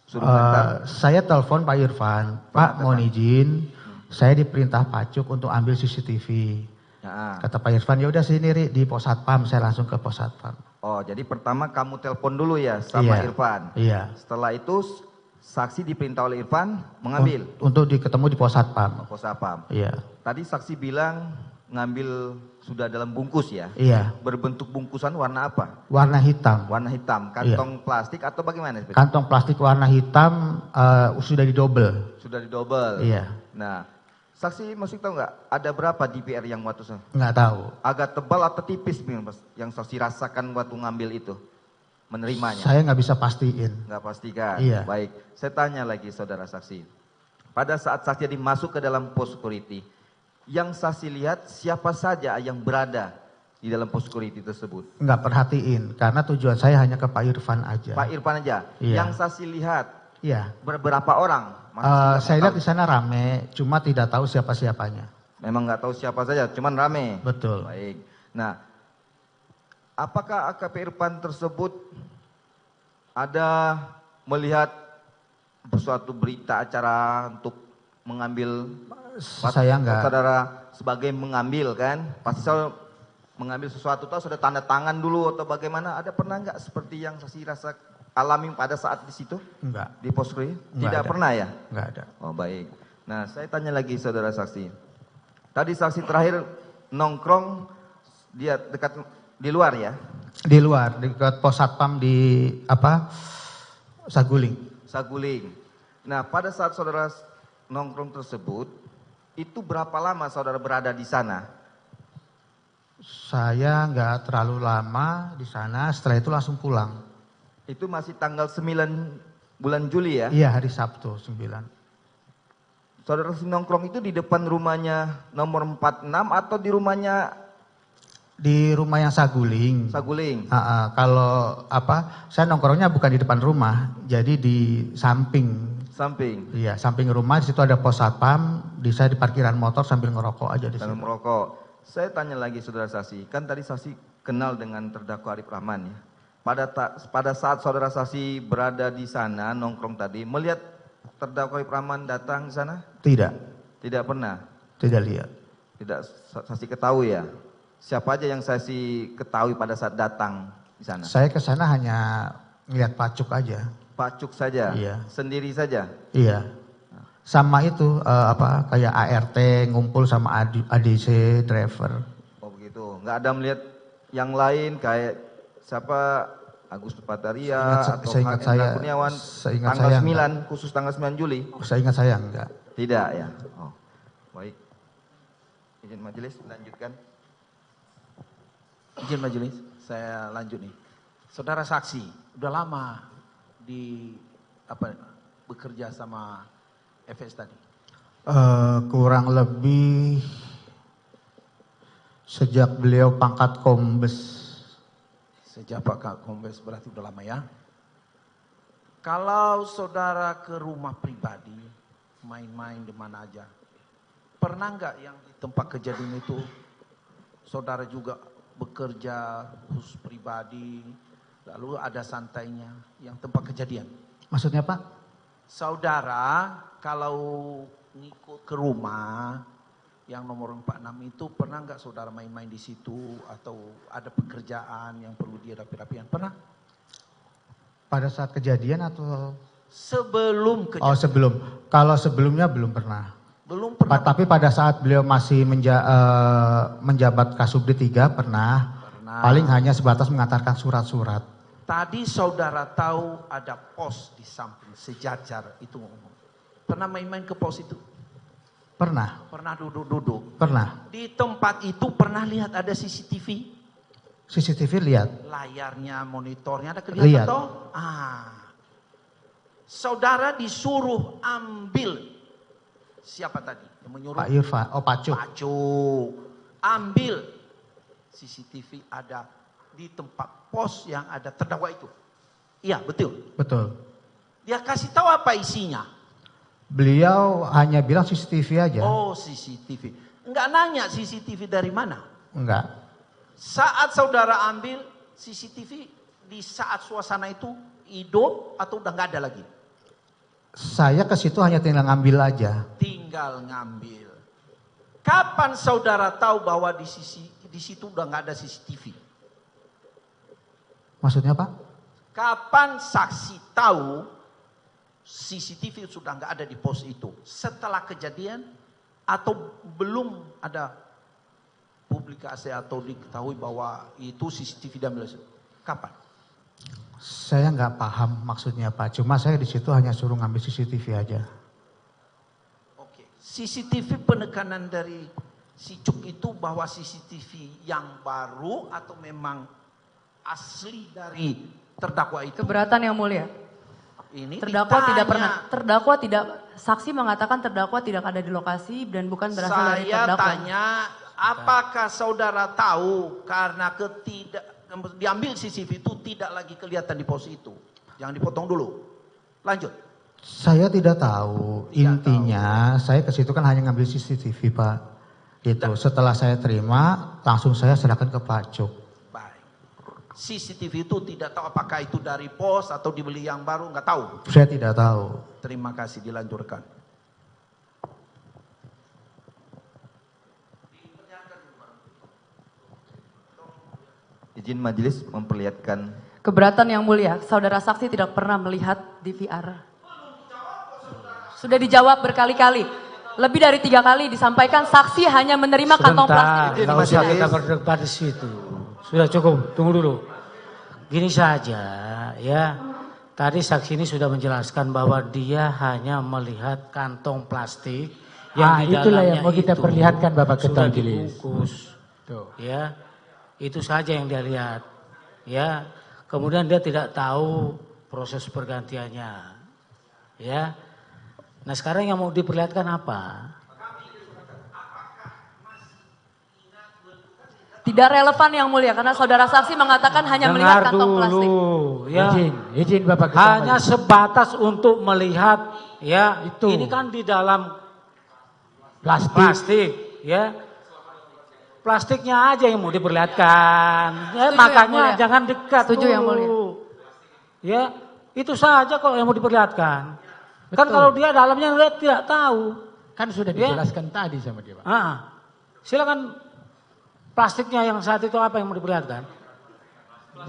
Suruh ngantar? Saya telepon Pak Irfan, Pak mohon izin, saya diperintah Pak Cuk untuk ambil CCTV. Ya. Kata Pak Irfan, ya udah sini Ri, di pos satpam, saya langsung ke pos satpam. Oh, jadi pertama kamu telepon dulu ya sama Iya. Irfan. Iya. Setelah itu saksi diperintah oleh Irfan mengambil Untuk ketemu di pos satpam. pos satpam. Iya. Tadi saksi bilang ngambil sudah dalam bungkus ya? Iya. Berbentuk bungkusan warna apa? Warna hitam. Warna hitam, kantong plastik atau bagaimana? Kantong plastik warna hitam sudah didobel. Sudah didobel. Iya. Nah, saksi masih tahu nggak ada berapa DPR yang waktu Nggak tahu. agak tebal atau tipis Mas, yang saksi rasakan waktu ngambil itu? Menerimanya? Saya nggak bisa pastiin. Nggak pastikan. Iya. Baik, saya tanya lagi saudara saksi. Pada saat saksi tadi masuk ke dalam pos security, yang saksi lihat siapa saja yang berada di dalam pos security tersebut? Nggak perhatiin, karena tujuan saya hanya ke Pak Irfan aja. Pak Irfan aja. Iya. Yang saksi lihat Iya. berapa orang? Saya lihat di sana rame, cuma tidak tahu siapa-siapanya. Memang nggak tahu siapa saja, cuman rame. Betul. Baik. Nah, apakah AKP Irfan tersebut ada melihat suatu berita acara untuk mengambil, Saya enggak. saudara sebagai mengambil kan, pasti saudara mengambil sesuatu, tahu sudah tanda tangan dulu atau bagaimana, ada pernah enggak seperti yang saksi rasa alami pada saat di situ? Enggak. Di Poskri? Enggak Tidak ada. pernah ya? Enggak ada. Oh baik. Nah saya tanya lagi saudara saksi. Tadi saksi terakhir nongkrong dia dekat di luar ya? Di luar, dekat pos satpam di Saguling. Saguling. Nah pada saat saudara nongkrong tersebut, itu berapa lama saudara berada di sana? Saya enggak terlalu lama di sana, setelah itu langsung pulang. Itu masih tanggal 9 bulan Juli ya? Iya, hari Sabtu 9. Saudara nongkrong itu di depan rumahnya nomor 46 atau di rumahnya? Di rumah yang Saguling. Saguling. Kalau saya nongkrongnya bukan di depan rumah, jadi di samping. Samping. Iya, samping rumah, di situ ada pos satpam, saya di parkiran motor sambil ngerokok aja di situ. Sambil merokok. Saya tanya lagi saudara saksi, kan tadi saksi kenal dengan terdakwa Arif Rahman ya. Pada saat saudara saksi berada di sana nongkrong tadi, melihat terdakwa Arif Rahman datang di sana? Tidak. Tidak pernah. Tidak lihat. Tidak saksi ketahui ya. Siapa aja yang saksi ketahui pada saat datang di sana? Saya ke sana hanya ngeliat Pacuk aja. Pacuk saja. Iya. Sendiri saja. Iya. Sama itu kayak ART ngumpul sama ADC driver. Oh begitu. Nggak ada melihat yang lain kayak siapa Agus Nupataria atau Seingat Hendra Kurniawan tanggal 9 enggak. khusus tanggal 9 Juli. Seingat saya enggak. Tidak ya. Oh. Baik. Izin majelis lanjutkan. Izin majelis, saya lanjut nih. Saudara saksi, udah lama bekerja sama FS tadi? Kurang lebih sejak beliau pangkat kombes. Sejak Pak Kombes berarti udah lama ya. Kalau saudara ke rumah pribadi, main-main di mana aja, pernah nggak yang di tempat kejadian itu saudara juga bekerja khusus pribadi, lalu ada santainya yang tempat kejadian? Maksudnya Pak? Saudara kalau ngikut ke rumah yang nomor 46 itu pernah nggak saudara main-main di situ atau ada pekerjaan yang perlu dia rapi-rapian? Pernah? Pada saat kejadian atau? Sebelum kejadian. Oh sebelum. Kalau sebelumnya belum pernah. Belum pernah. Tapi pada saat beliau masih menjabat Kasubdit 3 pernah. Paling hanya sebatas mengantarkan surat-surat. Tadi saudara tahu ada pos di samping sejajar itu. Pernah main-main ke pos itu? Pernah. Pernah duduk-duduk? Pernah. Di tempat itu pernah lihat ada CCTV? CCTV lihat. Layarnya, monitornya ada kelihatan Lihat. toh? Saudara disuruh ambil. Siapa tadi yang menyuruh? Pak Irfan, Pacuk. Pacuk. Ambil CCTV ada di tempat pos yang ada terdakwa itu. Iya, betul. Betul. Dia kasih tahu apa isinya? Beliau hanya bilang CCTV aja. Oh, CCTV. Enggak nanya CCTV dari mana? Enggak. Saat saudara ambil CCTV di saat suasana itu hidup atau udah nggak ada lagi? Saya ke situ hanya tinggal ngambil aja. Tinggal ngambil. Kapan saudara tahu bahwa di situ udah nggak ada CCTV? Maksudnya Pak? Kapan saksi tahu CCTV sudah nggak ada di pos itu? Setelah kejadian atau belum ada publikasi atau diketahui bahwa itu CCTV diambil? Kapan? Saya nggak paham maksudnya Pak. Cuma saya di situ hanya suruh ngambil CCTV aja. Oke. CCTV penekanan dari si Cuk itu bahwa CCTV yang baru atau memang asli dari terdakwa itu? Keberatan yang mulia. Ini terdakwa ditanya. tidak pernah, terdakwa tidak, saksi mengatakan terdakwa tidak ada di lokasi dan bukan berasal dari terdakwa. Saya tanya, apakah saudara tahu karena diambil CCTV itu tidak lagi kelihatan di pos itu? Jangan dipotong dulu. Lanjut. Saya tidak tahu. Intinya saya ke situ kan hanya ngambil CCTV Pak. Itu setelah saya terima langsung saya serahkan ke Pak Cuk. CCTV itu tidak tahu apakah itu dari pos atau dibeli yang baru, nggak tahu. Saya tidak tahu. Terima kasih, dilanjutkan. izin majelis memperlihatkan. Keberatan yang mulia, saudara saksi tidak pernah melihat DVR. Sudah dijawab berkali-kali. Lebih dari 3 kali disampaikan saksi hanya menerima kantong plastik. Nggak usah kita berdebat di situ. Sudah cukup, tunggu dulu. Gini saja ya, tadi saksi ini sudah menjelaskan bahwa dia hanya melihat kantong plastik yang di itulah yang dalamnya mau kita itu perlihatkan Bapak Ketua sudah Majelis. dibungkus. Tuh. Ya, itu saja yang dia lihat. Ya, kemudian dia tidak tahu proses pergantiannya. Ya, nah sekarang yang mau diperlihatkan apa? Tidak relevan yang mulia karena saudara saksi mengatakan hanya melihat kantong plastik. Ya. Izin Bapak Ketua Hanya Majelis. sebatas untuk melihat ya Itu. ini kan di dalam Plastik. ya. Plastiknya aja yang mau diperlihatkan. Ya, Setuju, makanya yang mulia. jangan dekat Setuju, dulu. yang mulia. Ya, itu saja kok yang mau diperlihatkan. Kan Betul. kalau dia dalamnya dia tidak tahu. Kan sudah Ya. dijelaskan tadi sama dia Pak. Silakan plastiknya yang saat itu apa yang mau diperlihatkan?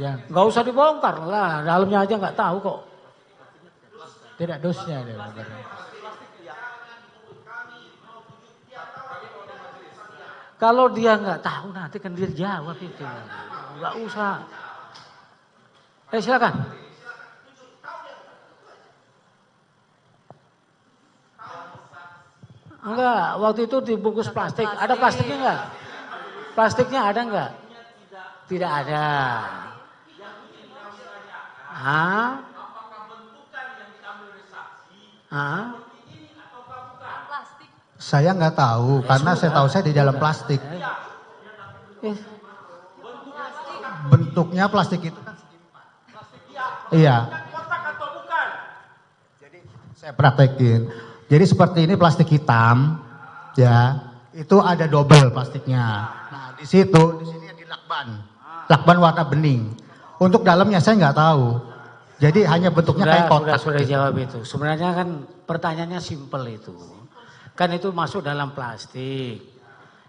Ya, Nggak usah dibongkar lah, dalamnya aja nggak tahu kok. tidak dosnya dia Bapak. Kalau dia nggak tahu nanti kan dia jawab itu, nggak usah. Silakan. Enggak, waktu itu dibungkus plastik. Ada plastiknya enggak? Plastiknya ada enggak? Tidak ada. Hah? Hah? Saya nggak tahu karena saya tahu saya di dalam plastik. Bentuknya plastik itu kan iya. Jadi saya praktekin. Jadi seperti ini plastik hitam, ya. Itu ada double plastiknya. Nah di sini ada lakban warna bening. Untuk dalamnya saya nggak tahu. Jadi hanya bentuknya kayak kotak. Sudah jawab itu. Sebenarnya kan pertanyaannya simpel itu. Kan itu masuk dalam plastik.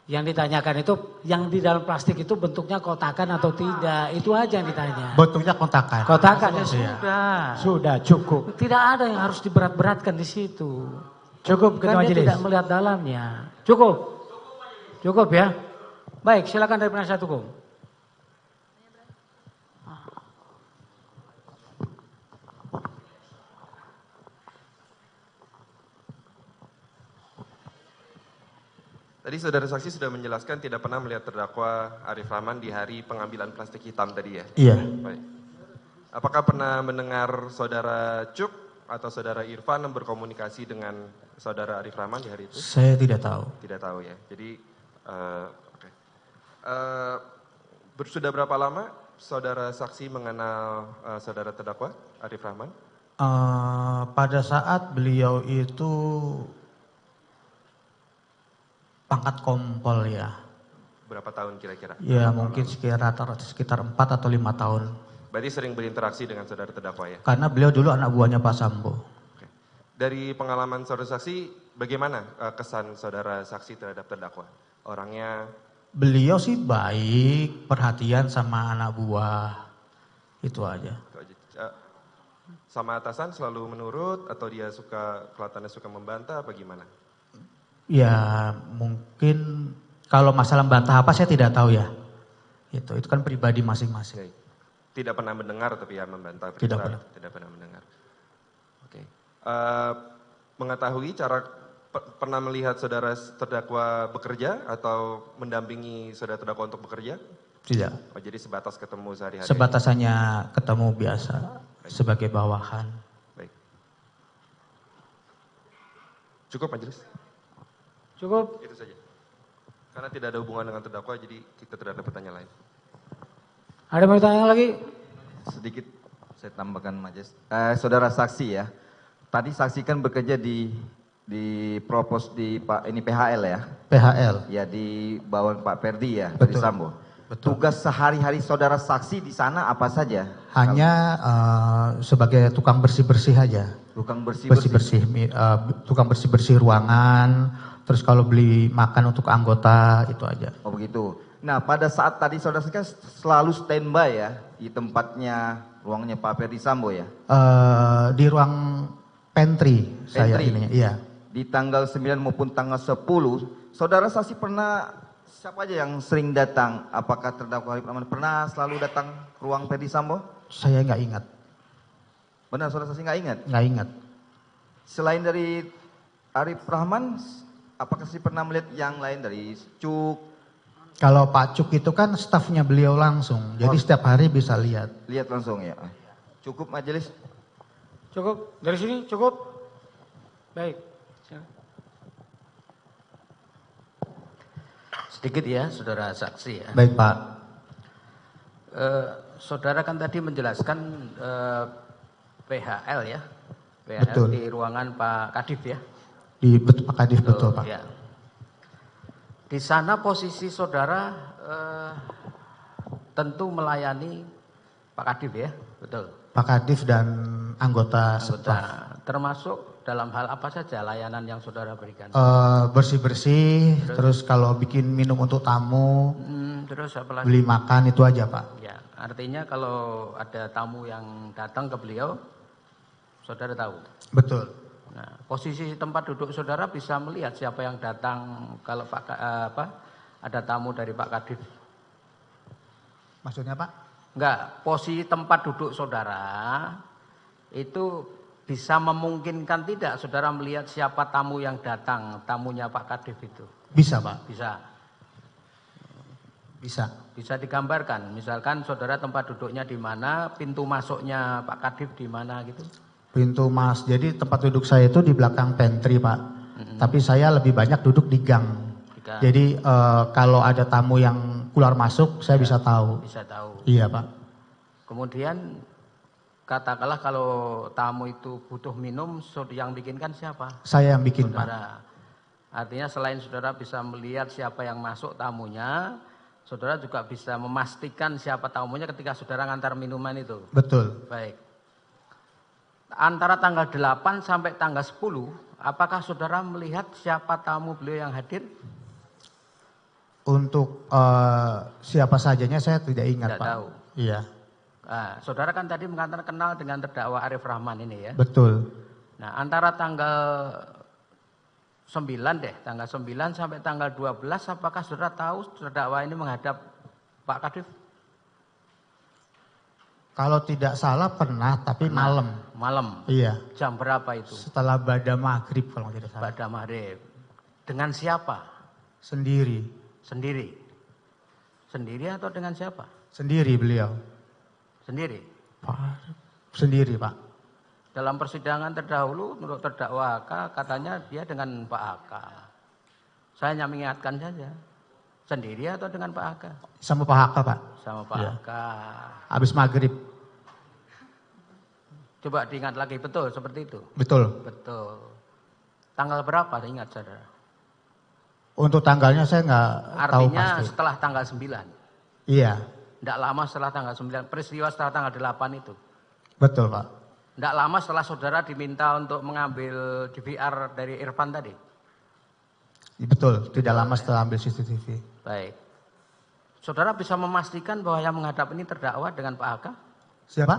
Yang ditanyakan itu, yang di dalam plastik itu bentuknya kotakan atau tidak. Itu aja yang ditanya. Bentuknya kotakan. Kotakan ya Iya. sudah. Sudah cukup. Tidak ada yang harus diberat-beratkan di situ. Cukup Ketua Kan dia Majelis. tidak melihat dalamnya. Cukup. Cukup ya. Baik, silakan dari penasihat hukum. Tadi saudara saksi sudah menjelaskan tidak pernah melihat terdakwa Arif Rahman di hari pengambilan plastik hitam tadi ya? Iya. Baik. Apakah pernah mendengar saudara Cuk atau saudara Irfan berkomunikasi dengan saudara Arif Rahman di hari itu? Saya tidak tahu. Tidak tahu ya. Jadi, oke. Sudah berapa lama saudara saksi mengenal saudara terdakwa Arif Rahman? Pada saat beliau itu pangkat kompol ya. Berapa tahun kira-kira? Ya mungkin sekitar 4 atau 5 tahun. Berarti sering berinteraksi dengan saudara terdakwa ya? Karena beliau dulu anak buahnya Pak Sambo. Oke. Dari pengalaman saudara saksi, bagaimana kesan saudara saksi terhadap terdakwa? Orangnya? Beliau sih baik, perhatian sama anak buah. Itu aja. Sama atasan selalu menurut atau dia kelihatannya suka membantah apa gimana? Ya mungkin kalau masalah bantah apa saya tidak tahu ya. Itu kan pribadi masing-masing. Tidak pernah mendengar tapi ya membantah. Tidak pernah. Tidak pernah mendengar. Oke. Mengetahui pernah melihat saudara terdakwa bekerja atau mendampingi saudara terdakwa untuk bekerja? Tidak. Oh, jadi sebatas ketemu sehari-hari? Sebatas hanya ketemu biasa sebagai bawahan. Baik. Cukup majelis? Cukup. Itu saja. Karena tidak ada hubungan dengan terdakwa, jadi kita tidak ada pertanyaan lain. Ada mau ditanya lagi? Sedikit saya tambahkan majelis. Saudara saksi ya, tadi saksi kan bekerja di propos di Pak ini PHL ya? PHL. Ya di bawah Pak Ferdi ya, Betul. Ferdi Sambo. Betul. Tugas sehari-hari saudara saksi di sana apa saja? Hanya sebagai tukang bersih-bersih aja. Tukang bersih-bersih. Tukang bersih-bersih ruangan, terus kalau beli makan untuk anggota itu aja. Oh begitu. Nah, pada saat tadi saudara kan selalu standby ya di tempatnya ruangnya Pak Ferdisambo ya? Di ruang pantry saya ininya, iya. Di tanggal 9 maupun tanggal 10, saudara saksi pernah, siapa aja yang sering datang? Apakah terdakwa Arif Rahman pernah selalu datang ke ruang Ferdisambo? Saya nggak ingat. Benar, saudara saksi nggak ingat? Nggak ingat. Selain dari Arif Rahman, apakah saksi pernah melihat yang lain dari Cuk? Kalau Pak Cuk itu kan stafnya beliau langsung, jadi setiap hari bisa lihat. Lihat langsung ya. Cukup majelis? Cukup, dari sini cukup? Baik. Sedikit ya, saudara saksi ya. Baik Pak. Saudara kan tadi menjelaskan PHL ya, PHL Betul. di ruangan Pak Kadif ya. Di Pak Kadif betul Pak. Ya. Di sana posisi saudara tentu melayani Pak Kadif ya, betul. Pak Kadif dan anggota staf. Termasuk dalam hal apa saja layanan yang saudara berikan? Bersih-bersih, terus kalau bikin minum untuk tamu, terus apa lagi? beli makan itu aja Pak. Ya, artinya kalau ada tamu yang datang ke beliau, saudara tahu? Betul. Nah, posisi tempat duduk saudara bisa melihat siapa yang datang kalau ada tamu dari Pak Kadif. Maksudnya Pak? Enggak, posisi tempat duduk saudara itu bisa memungkinkan tidak saudara melihat siapa tamu yang datang, tamunya Pak Kadif itu? Bisa Pak. Bisa. Bisa. Bisa digambarkan, misalkan saudara tempat duduknya di mana, pintu masuknya Pak Kadif di mana gitu? Pintu jadi tempat duduk saya itu di belakang pantry Pak. Tapi saya lebih banyak duduk di gang. Jadi kalau ada tamu yang keluar masuk, saya bisa tahu. Bisa tahu. Iya Pak. Kemudian katakanlah kalau tamu itu butuh minum, yang bikinkan siapa? Saya yang bikin saudara. Artinya selain saudara bisa melihat siapa yang masuk tamunya, saudara juga bisa memastikan siapa tamunya ketika saudara ngantar minuman itu. Betul. Baik. Antara tanggal 8 sampai tanggal 10, apakah saudara melihat siapa tamu beliau yang hadir? Untuk siapa sajanya saya tidak ingat Tidak Pak. tahu. Iya. Nah, saudara kan tadi mengatakan kenal dengan terdakwa Arif Rahman ini ya. Betul. Nah, antara tanggal 9 tanggal 9 sampai tanggal 12, apakah saudara tahu terdakwa ini menghadap Pak Kadif? Kalau tidak salah pernah, tapi malam. Malam? Iya. Jam berapa itu? Setelah Bada Maghrib kalau tidak salah. Bada Maghrib. Dengan siapa? Sendiri. Sendiri? Sendiri atau dengan siapa? Sendiri beliau. Sendiri? Sendiri Pak. Dalam persidangan terdahulu menurut terdakwa AK katanya dia dengan Pak AK. Saya hanya mengingatkan saja. Sendiri atau dengan Pak AK? Sama Pak AK Pak. Sama Pak Iya. AK. Habis maghrib. Coba diingat lagi, betul seperti itu? Betul. Betul. Tanggal berapa ingat saudara? Untuk tanggalnya saya nggak tahu Artinya pasti. setelah tanggal 9? Iya. Tidak lama setelah tanggal 9, peristiwa setelah tanggal 8 itu? Betul Pak. Tidak lama setelah saudara diminta untuk mengambil DVR dari Irfan tadi? Betul, tidak lama setelah ambil CCTV. Baik. Saudara bisa memastikan bahwa yang menghadap ini terdakwa dengan Pak AK? Siapa?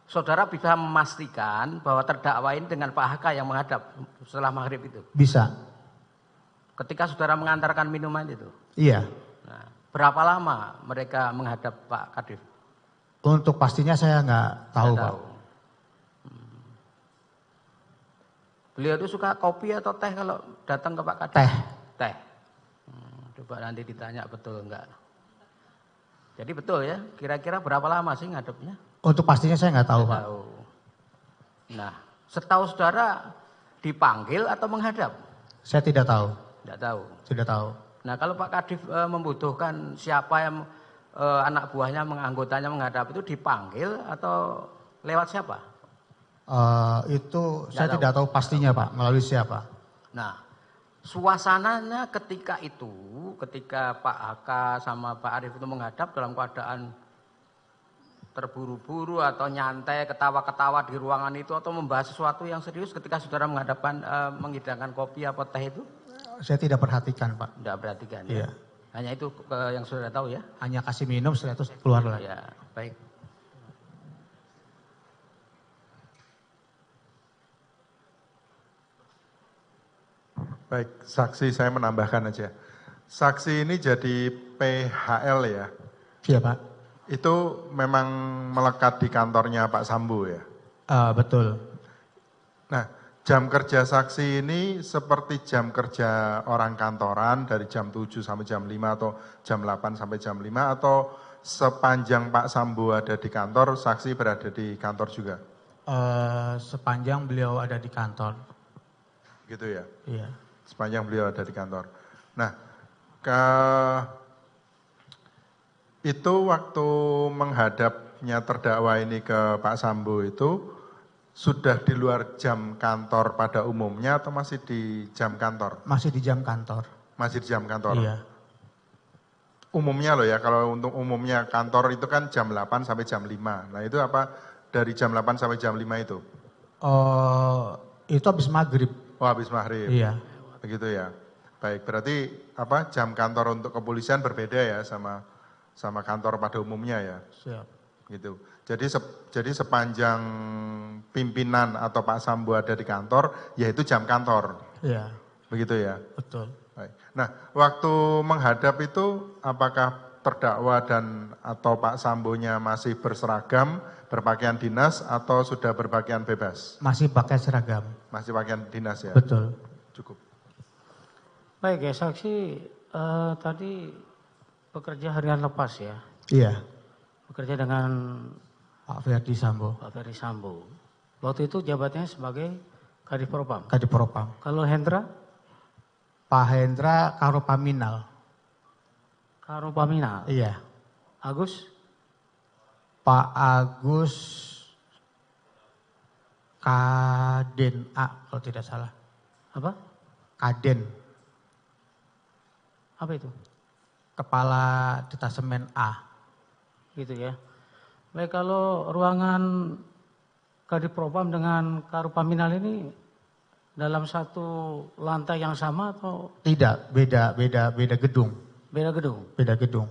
Saudara bisa memastikan bahwa terdakwa ini dengan Pak AK yang menghadap setelah maghrib itu? Bisa. Ketika saudara mengantarkan minuman itu? Iya. Nah, berapa lama mereka menghadap Pak Kadif? Untuk pastinya saya nggak tahu Pak. Beliau itu suka kopi atau teh kalau datang ke Pak Kadif? Teh. Teh. Coba nanti ditanya betul enggak. Jadi betul ya, kira-kira berapa lama sih ngadepnya? Untuk pastinya saya nggak tahu Pak. Nah, setahu saudara dipanggil atau menghadap? Saya tidak tahu. Tidak tahu. Tidak tahu. Nah, kalau Pak Kadif membutuhkan siapa yang anak buahnya, anggotanya menghadap itu dipanggil atau lewat siapa? Itu saya tidak tahu pastinya Pak, melalui siapa. Nah, suasananya ketika itu, ketika Pak AK sama Pak Arif itu menghadap dalam keadaan terburu-buru atau nyantai, ketawa-ketawa di ruangan itu atau membahas sesuatu yang serius ketika saudara menghidangkan kopi atau teh itu? Saya tidak perhatikan Pak. Tidak perhatikan ya? Iya. Hanya itu yang saudara tahu ya? Hanya kasih minum, setelah itu saya keluar lagi. Ya, baik. Baik, saksi saya menambahkan aja. Saksi ini jadi PHL ya? Iya Pak. Itu memang melekat di kantornya Pak Sambo ya? Betul. Nah, jam kerja saksi ini seperti jam kerja orang kantoran dari jam 7 sampai jam 5 atau jam 8 sampai jam 5 atau sepanjang Pak Sambo ada di kantor, saksi berada di kantor juga? Sepanjang beliau ada di kantor. Gitu ya? Iya. Sepanjang beliau ada di kantor. Nah, itu waktu menghadapnya terdakwa ini ke Pak Sambo itu sudah di luar jam kantor pada umumnya atau masih di jam kantor? Masih di jam kantor. Masih di jam kantor? Iya. Umumnya loh ya, kalau untuk umumnya kantor itu kan jam 8 sampai jam 5. Nah itu apa dari jam 8 sampai jam 5 itu? Itu habis maghrib. Oh habis maghrib? Iya. Begitu ya. Baik, berarti apa jam kantor untuk kepolisian berbeda ya sama kantor pada umumnya ya? Siap. Gitu. Jadi sepanjang pimpinan atau Pak Sambo ada di kantor, yaitu jam kantor. Iya. Begitu ya? Betul. Baik. Nah, waktu menghadap itu apakah terdakwa dan atau Pak Sambonya masih berseragam, berpakaian dinas atau sudah berpakaian bebas? Masih pakai seragam. Masih pakaian dinas ya? Betul. Cukup. Baik ya, saksi tadi bekerja harian lepas ya? Iya. Bekerja dengan Pak Ferdi Sambo. Pak Ferdi Sambo. Waktu itu jabatannya sebagai Kadipropam. Kadipropam. Kalau Hendra? Pak Hendra Karopaminal. Karopaminal? Iya. Agus? Pak Agus Kaden A kalau tidak salah. Apa? Kaden. Apa itu? Kepala Detasemen A. Gitu ya. Baik, kalau ruangan Kadipropam dengan Karopaminal ini dalam satu lantai yang sama atau? Tidak, beda gedung. Beda gedung? Beda gedung.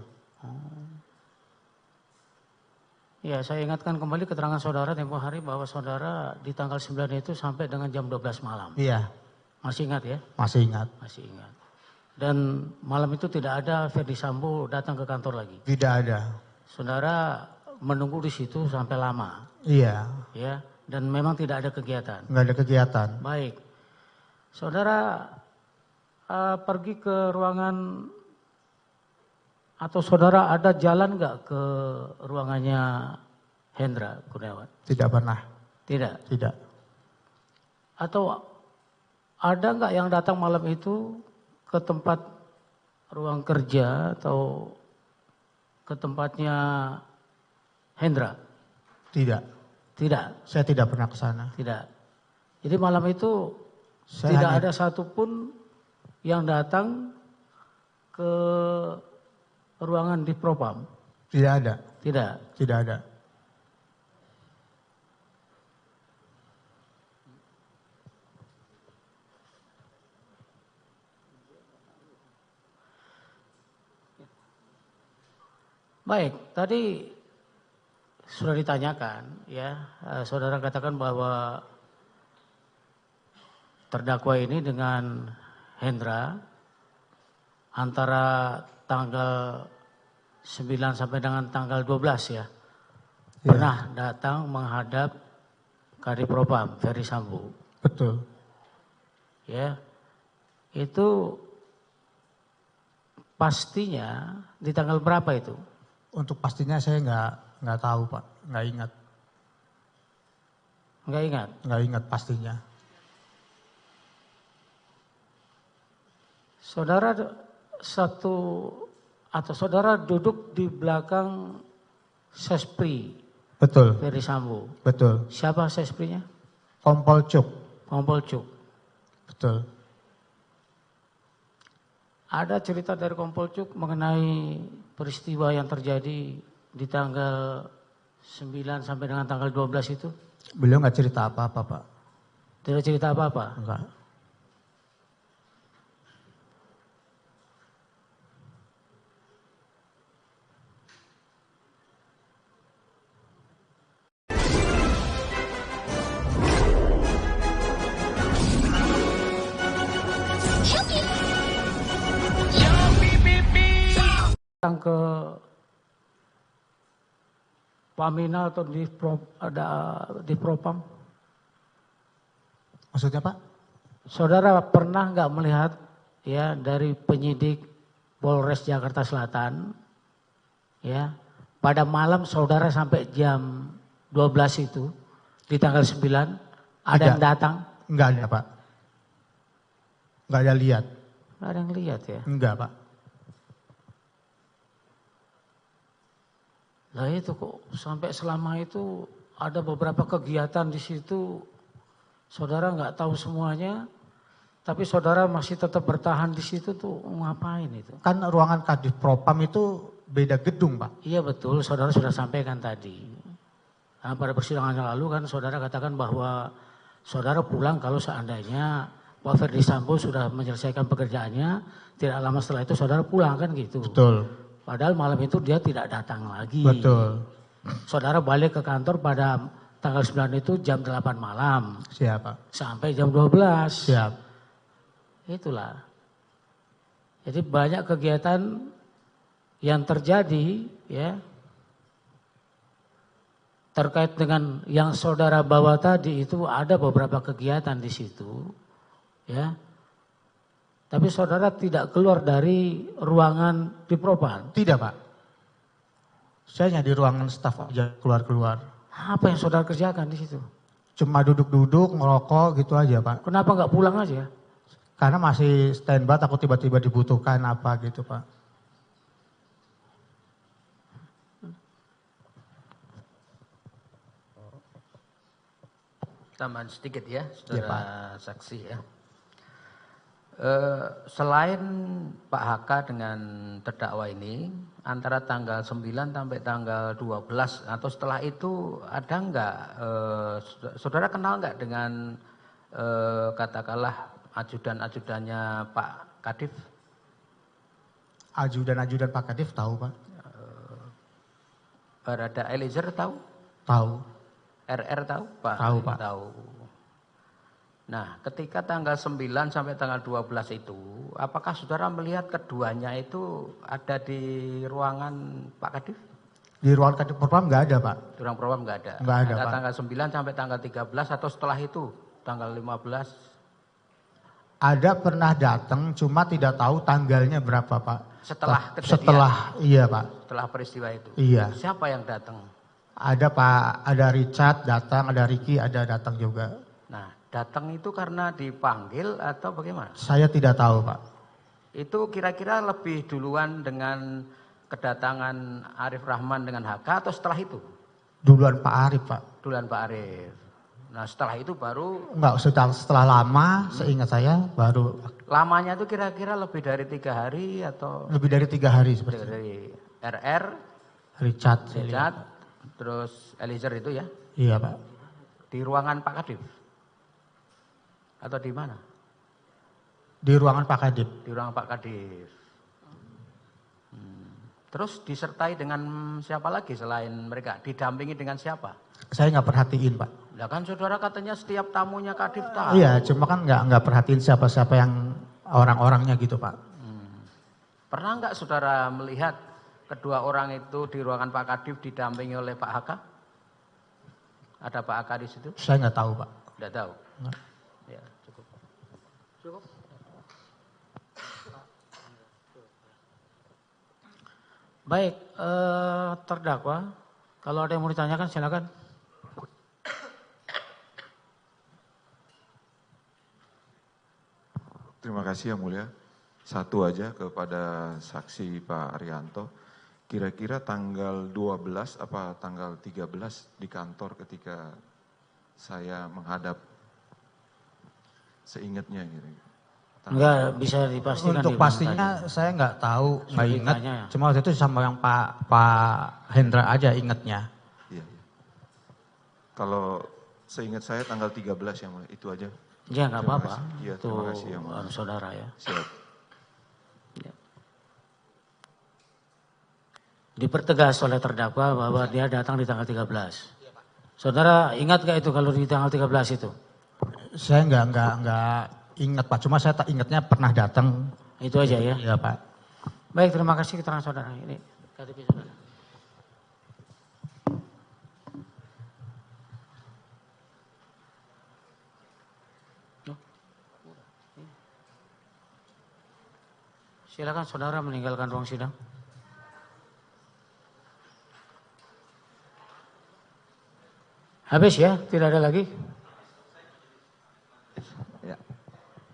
Ya, saya ingatkan kembali keterangan saudara tempo hari bahwa saudara di tanggal 9 itu sampai dengan jam 12 malam. Iya. Masih ingat ya? Masih ingat. Masih ingat. Dan malam itu tidak ada Ferdi Sambo datang ke kantor lagi? Tidak ada. Saudara menunggu di situ sampai lama? Iya. Ya, dan memang tidak ada kegiatan? Nggak ada kegiatan. Baik. Saudara pergi ke ruangan atau saudara ada jalan nggak ke ruangannya Hendra Kurniawan? Tidak pernah. Tidak? Tidak. Atau ada nggak yang datang malam itu ke tempat ruang kerja atau ke tempatnya Hendra? Tidak. Tidak? Saya tidak pernah ke sana. Tidak. Jadi malam itu saya tidak hanya... ada satupun yang datang ke ruangan di Propam? Tidak ada. Tidak? Tidak ada. Baik, tadi sudah ditanyakan ya, saudara katakan bahwa terdakwa ini dengan Hendra antara tanggal 9 sampai dengan tanggal 12 ya, pernah datang menghadap Kadipropam Ferdi Sambo. Betul. Ya, itu pastinya di tanggal berapa itu? Untuk pastinya saya nggak tahu Pak, nggak ingat. Nggak ingat? Nggak ingat pastinya. Saudara saudara duduk di belakang Sespri. Betul. Ferdi Sambo. Betul. Siapa Sesprinya? Kompol Cuk. Kompol Cuk. Betul. Ada cerita dari Kompol Cuk mengenai peristiwa yang terjadi di tanggal 9 sampai dengan tanggal 12 itu? Beliau nggak cerita apa-apa Pak. Tidak cerita apa-apa? Enggak. datang ke Pamina atau di Propam? Maksudnya Pak? Saudara pernah nggak melihat ya dari penyidik Polres Jakarta Selatan ya pada malam saudara sampai jam 12 itu di tanggal 9 ada yang datang? Enggak ada Pak. Enggak ada lihat. Enggak ada yang lihat ya? Enggak Pak. Lah itu kok sampai selama itu ada beberapa kegiatan di situ, saudara nggak tahu semuanya, tapi saudara masih tetap bertahan di situ tuh ngapain itu? Kan ruangan Kadif Propam itu beda gedung Pak. Iya betul, saudara sudah sampaikan tadi. Nah, pada persidangan yang lalu kan saudara katakan bahwa saudara pulang kalau seandainya Pak Ferdi Sambo sudah menyelesaikan pekerjaannya, tidak lama setelah itu saudara pulang kan gitu. Betul. Padahal malam itu dia tidak datang lagi. Betul. Saudara balik ke kantor pada tanggal 9 itu jam 8 malam. Siap. Sampai jam 12. Siap. Itulah. Jadi banyak kegiatan yang terjadi ya terkait dengan yang saudara bawa tadi itu ada beberapa kegiatan di situ ya. Tapi saudara tidak keluar dari ruangan di Propam? Tidak Pak. Saya hanya di ruangan staf aja keluar-keluar. Apa yang saudara kerjakan di situ? Cuma duduk-duduk, ngerokok gitu aja Pak. Kenapa nggak pulang aja? Karena masih standby, takut tiba-tiba dibutuhkan apa gitu Pak. Tambahan sedikit ya, saudara saksi ya. Selain Pak HK dengan terdakwa ini antara tanggal 9 sampai tanggal 12 atau setelah itu ada enggak saudara kenal enggak dengan katakanlah ajudan-ajudannya Pak Kadif? Ajudan-ajudan Pak Kadif tahu Pak. Barada Eliezer tahu? Tahu. RR tahu Pak? Tahu Pak. Tahu. Nah, ketika tanggal 9 sampai tanggal 12 itu, apakah saudara melihat keduanya itu ada di ruangan Pak Kadif? Di ruangan Kadif Propam nggak ada Pak. Di ruang Propam nggak ada? Nggak ada Pak. Tanggal 9 sampai tanggal 13 atau setelah itu, tanggal 15? Ada pernah datang, cuma tidak tahu tanggalnya berapa Pak. Setelah kejadian? Setelah, iya Pak. Setelah peristiwa itu? Iya. Siapa yang datang? Ada Pak, ada Richard datang, ada Ricky ada datang juga. Nah, datang itu karena dipanggil atau bagaimana? Saya tidak tahu Pak. Itu kira-kira lebih duluan dengan kedatangan Arif Rahman dengan HK atau setelah itu? Duluan Pak Arif Pak. Duluan Pak Arif. Nah setelah itu baru? Enggak, setelah lama seingat saya baru. Lamanya itu kira-kira lebih dari 3 hari atau? Lebih dari 3 hari seperti itu. Dari RR, Richard, terus Eliezer itu ya? Iya Pak. Di ruangan Pak Kadif? Atau di mana? Di ruangan Pak Kadif. Di ruangan Pak Kadif. Terus disertai dengan siapa lagi selain mereka? Didampingi dengan siapa? Saya nggak perhatiin Pak. Lah kan saudara katanya setiap tamunya Kadif tahu. Iya, cuma kan nggak perhatiin siapa-siapa yang orang-orangnya gitu Pak. Pernah nggak saudara melihat kedua orang itu di ruangan Pak Kadif didampingi oleh Pak HK? Ada Pak HK di situ? Saya nggak tahu Pak. Nggak tahu. Nggak. Ya, cukup. Cukup. Baik, terdakwa, kalau ada yang mau ditanyakan silakan. Terima kasih yang mulia. Satu aja kepada saksi Pak Arianto. Kira-kira tanggal 12 apa tanggal 13 di kantor ketika saya menghadap seingatnya gitu. Enggak bisa dipastikan. Untuk pastinya saya nggak tahu, nggak ingat. Ya. Cuma waktu itu sama yang Pak Hendra aja ingatnya. Iya. Kalau seingat saya tanggal 13 yang mulia, itu aja. Ya nggak apa-apa. Iya, itu terima kasih yang mulia. saudara ya. Siap. Ya. Dipertegas oleh terdakwa bahwa dia datang di tanggal 13. Saudara ingat nggak itu kalau di tanggal 13 itu? Saya nggak ingat Pak, cuma saya tak ingatnya pernah datang. Itu aja ya? Iya Pak. Baik, terima kasih keterangan saudara. Ini KTP saudara. Silakan saudara meninggalkan ruang sidang. Habis ya, tidak ada lagi. Ya.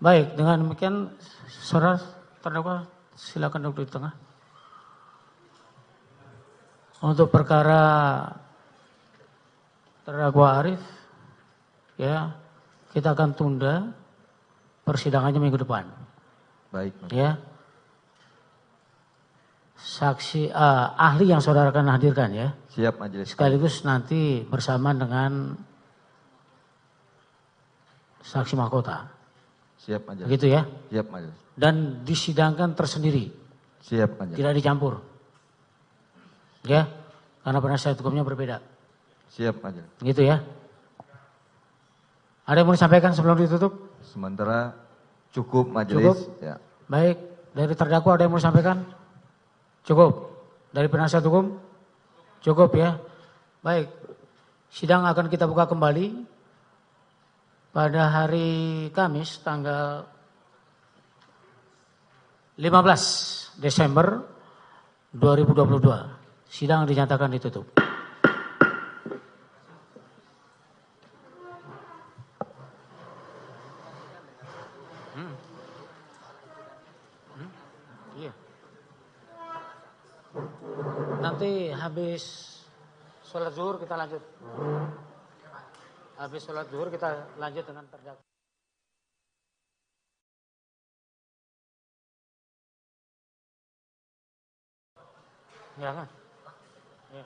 Baik, dengan demikian saudara terdakwa silakan duduk di tengah. Untuk perkara terdakwa Arif, ya kita akan tunda persidangannya minggu depan. Baik. Ya. Saksi ahli yang saudara akan hadirkan ya. Siap majelis. Sekaligus nanti bersama dengan saksi mahkota. Siap majelis. Begitu ya. Siap majelis. Dan disidangkan tersendiri. Siap majelis. Tidak dicampur. Ya. Karena penasihat hukumnya berbeda. Siap majelis. Begitu ya. Ada yang mau disampaikan sebelum ditutup? Sementara cukup majelis. Cukup? Ya. Baik. Dari terdakwa ada yang mau disampaikan? Cukup. Dari penasihat hukum? Cukup ya. Baik. Sidang akan kita buka kembali pada hari Kamis tanggal 15 Desember 2022. Sidang dinyatakan ditutup. Iya. Nanti habis sholat zuhur kita lanjut. Habis sholat zuhur kita lanjut dengan terdakwa. Ya kan? Ya.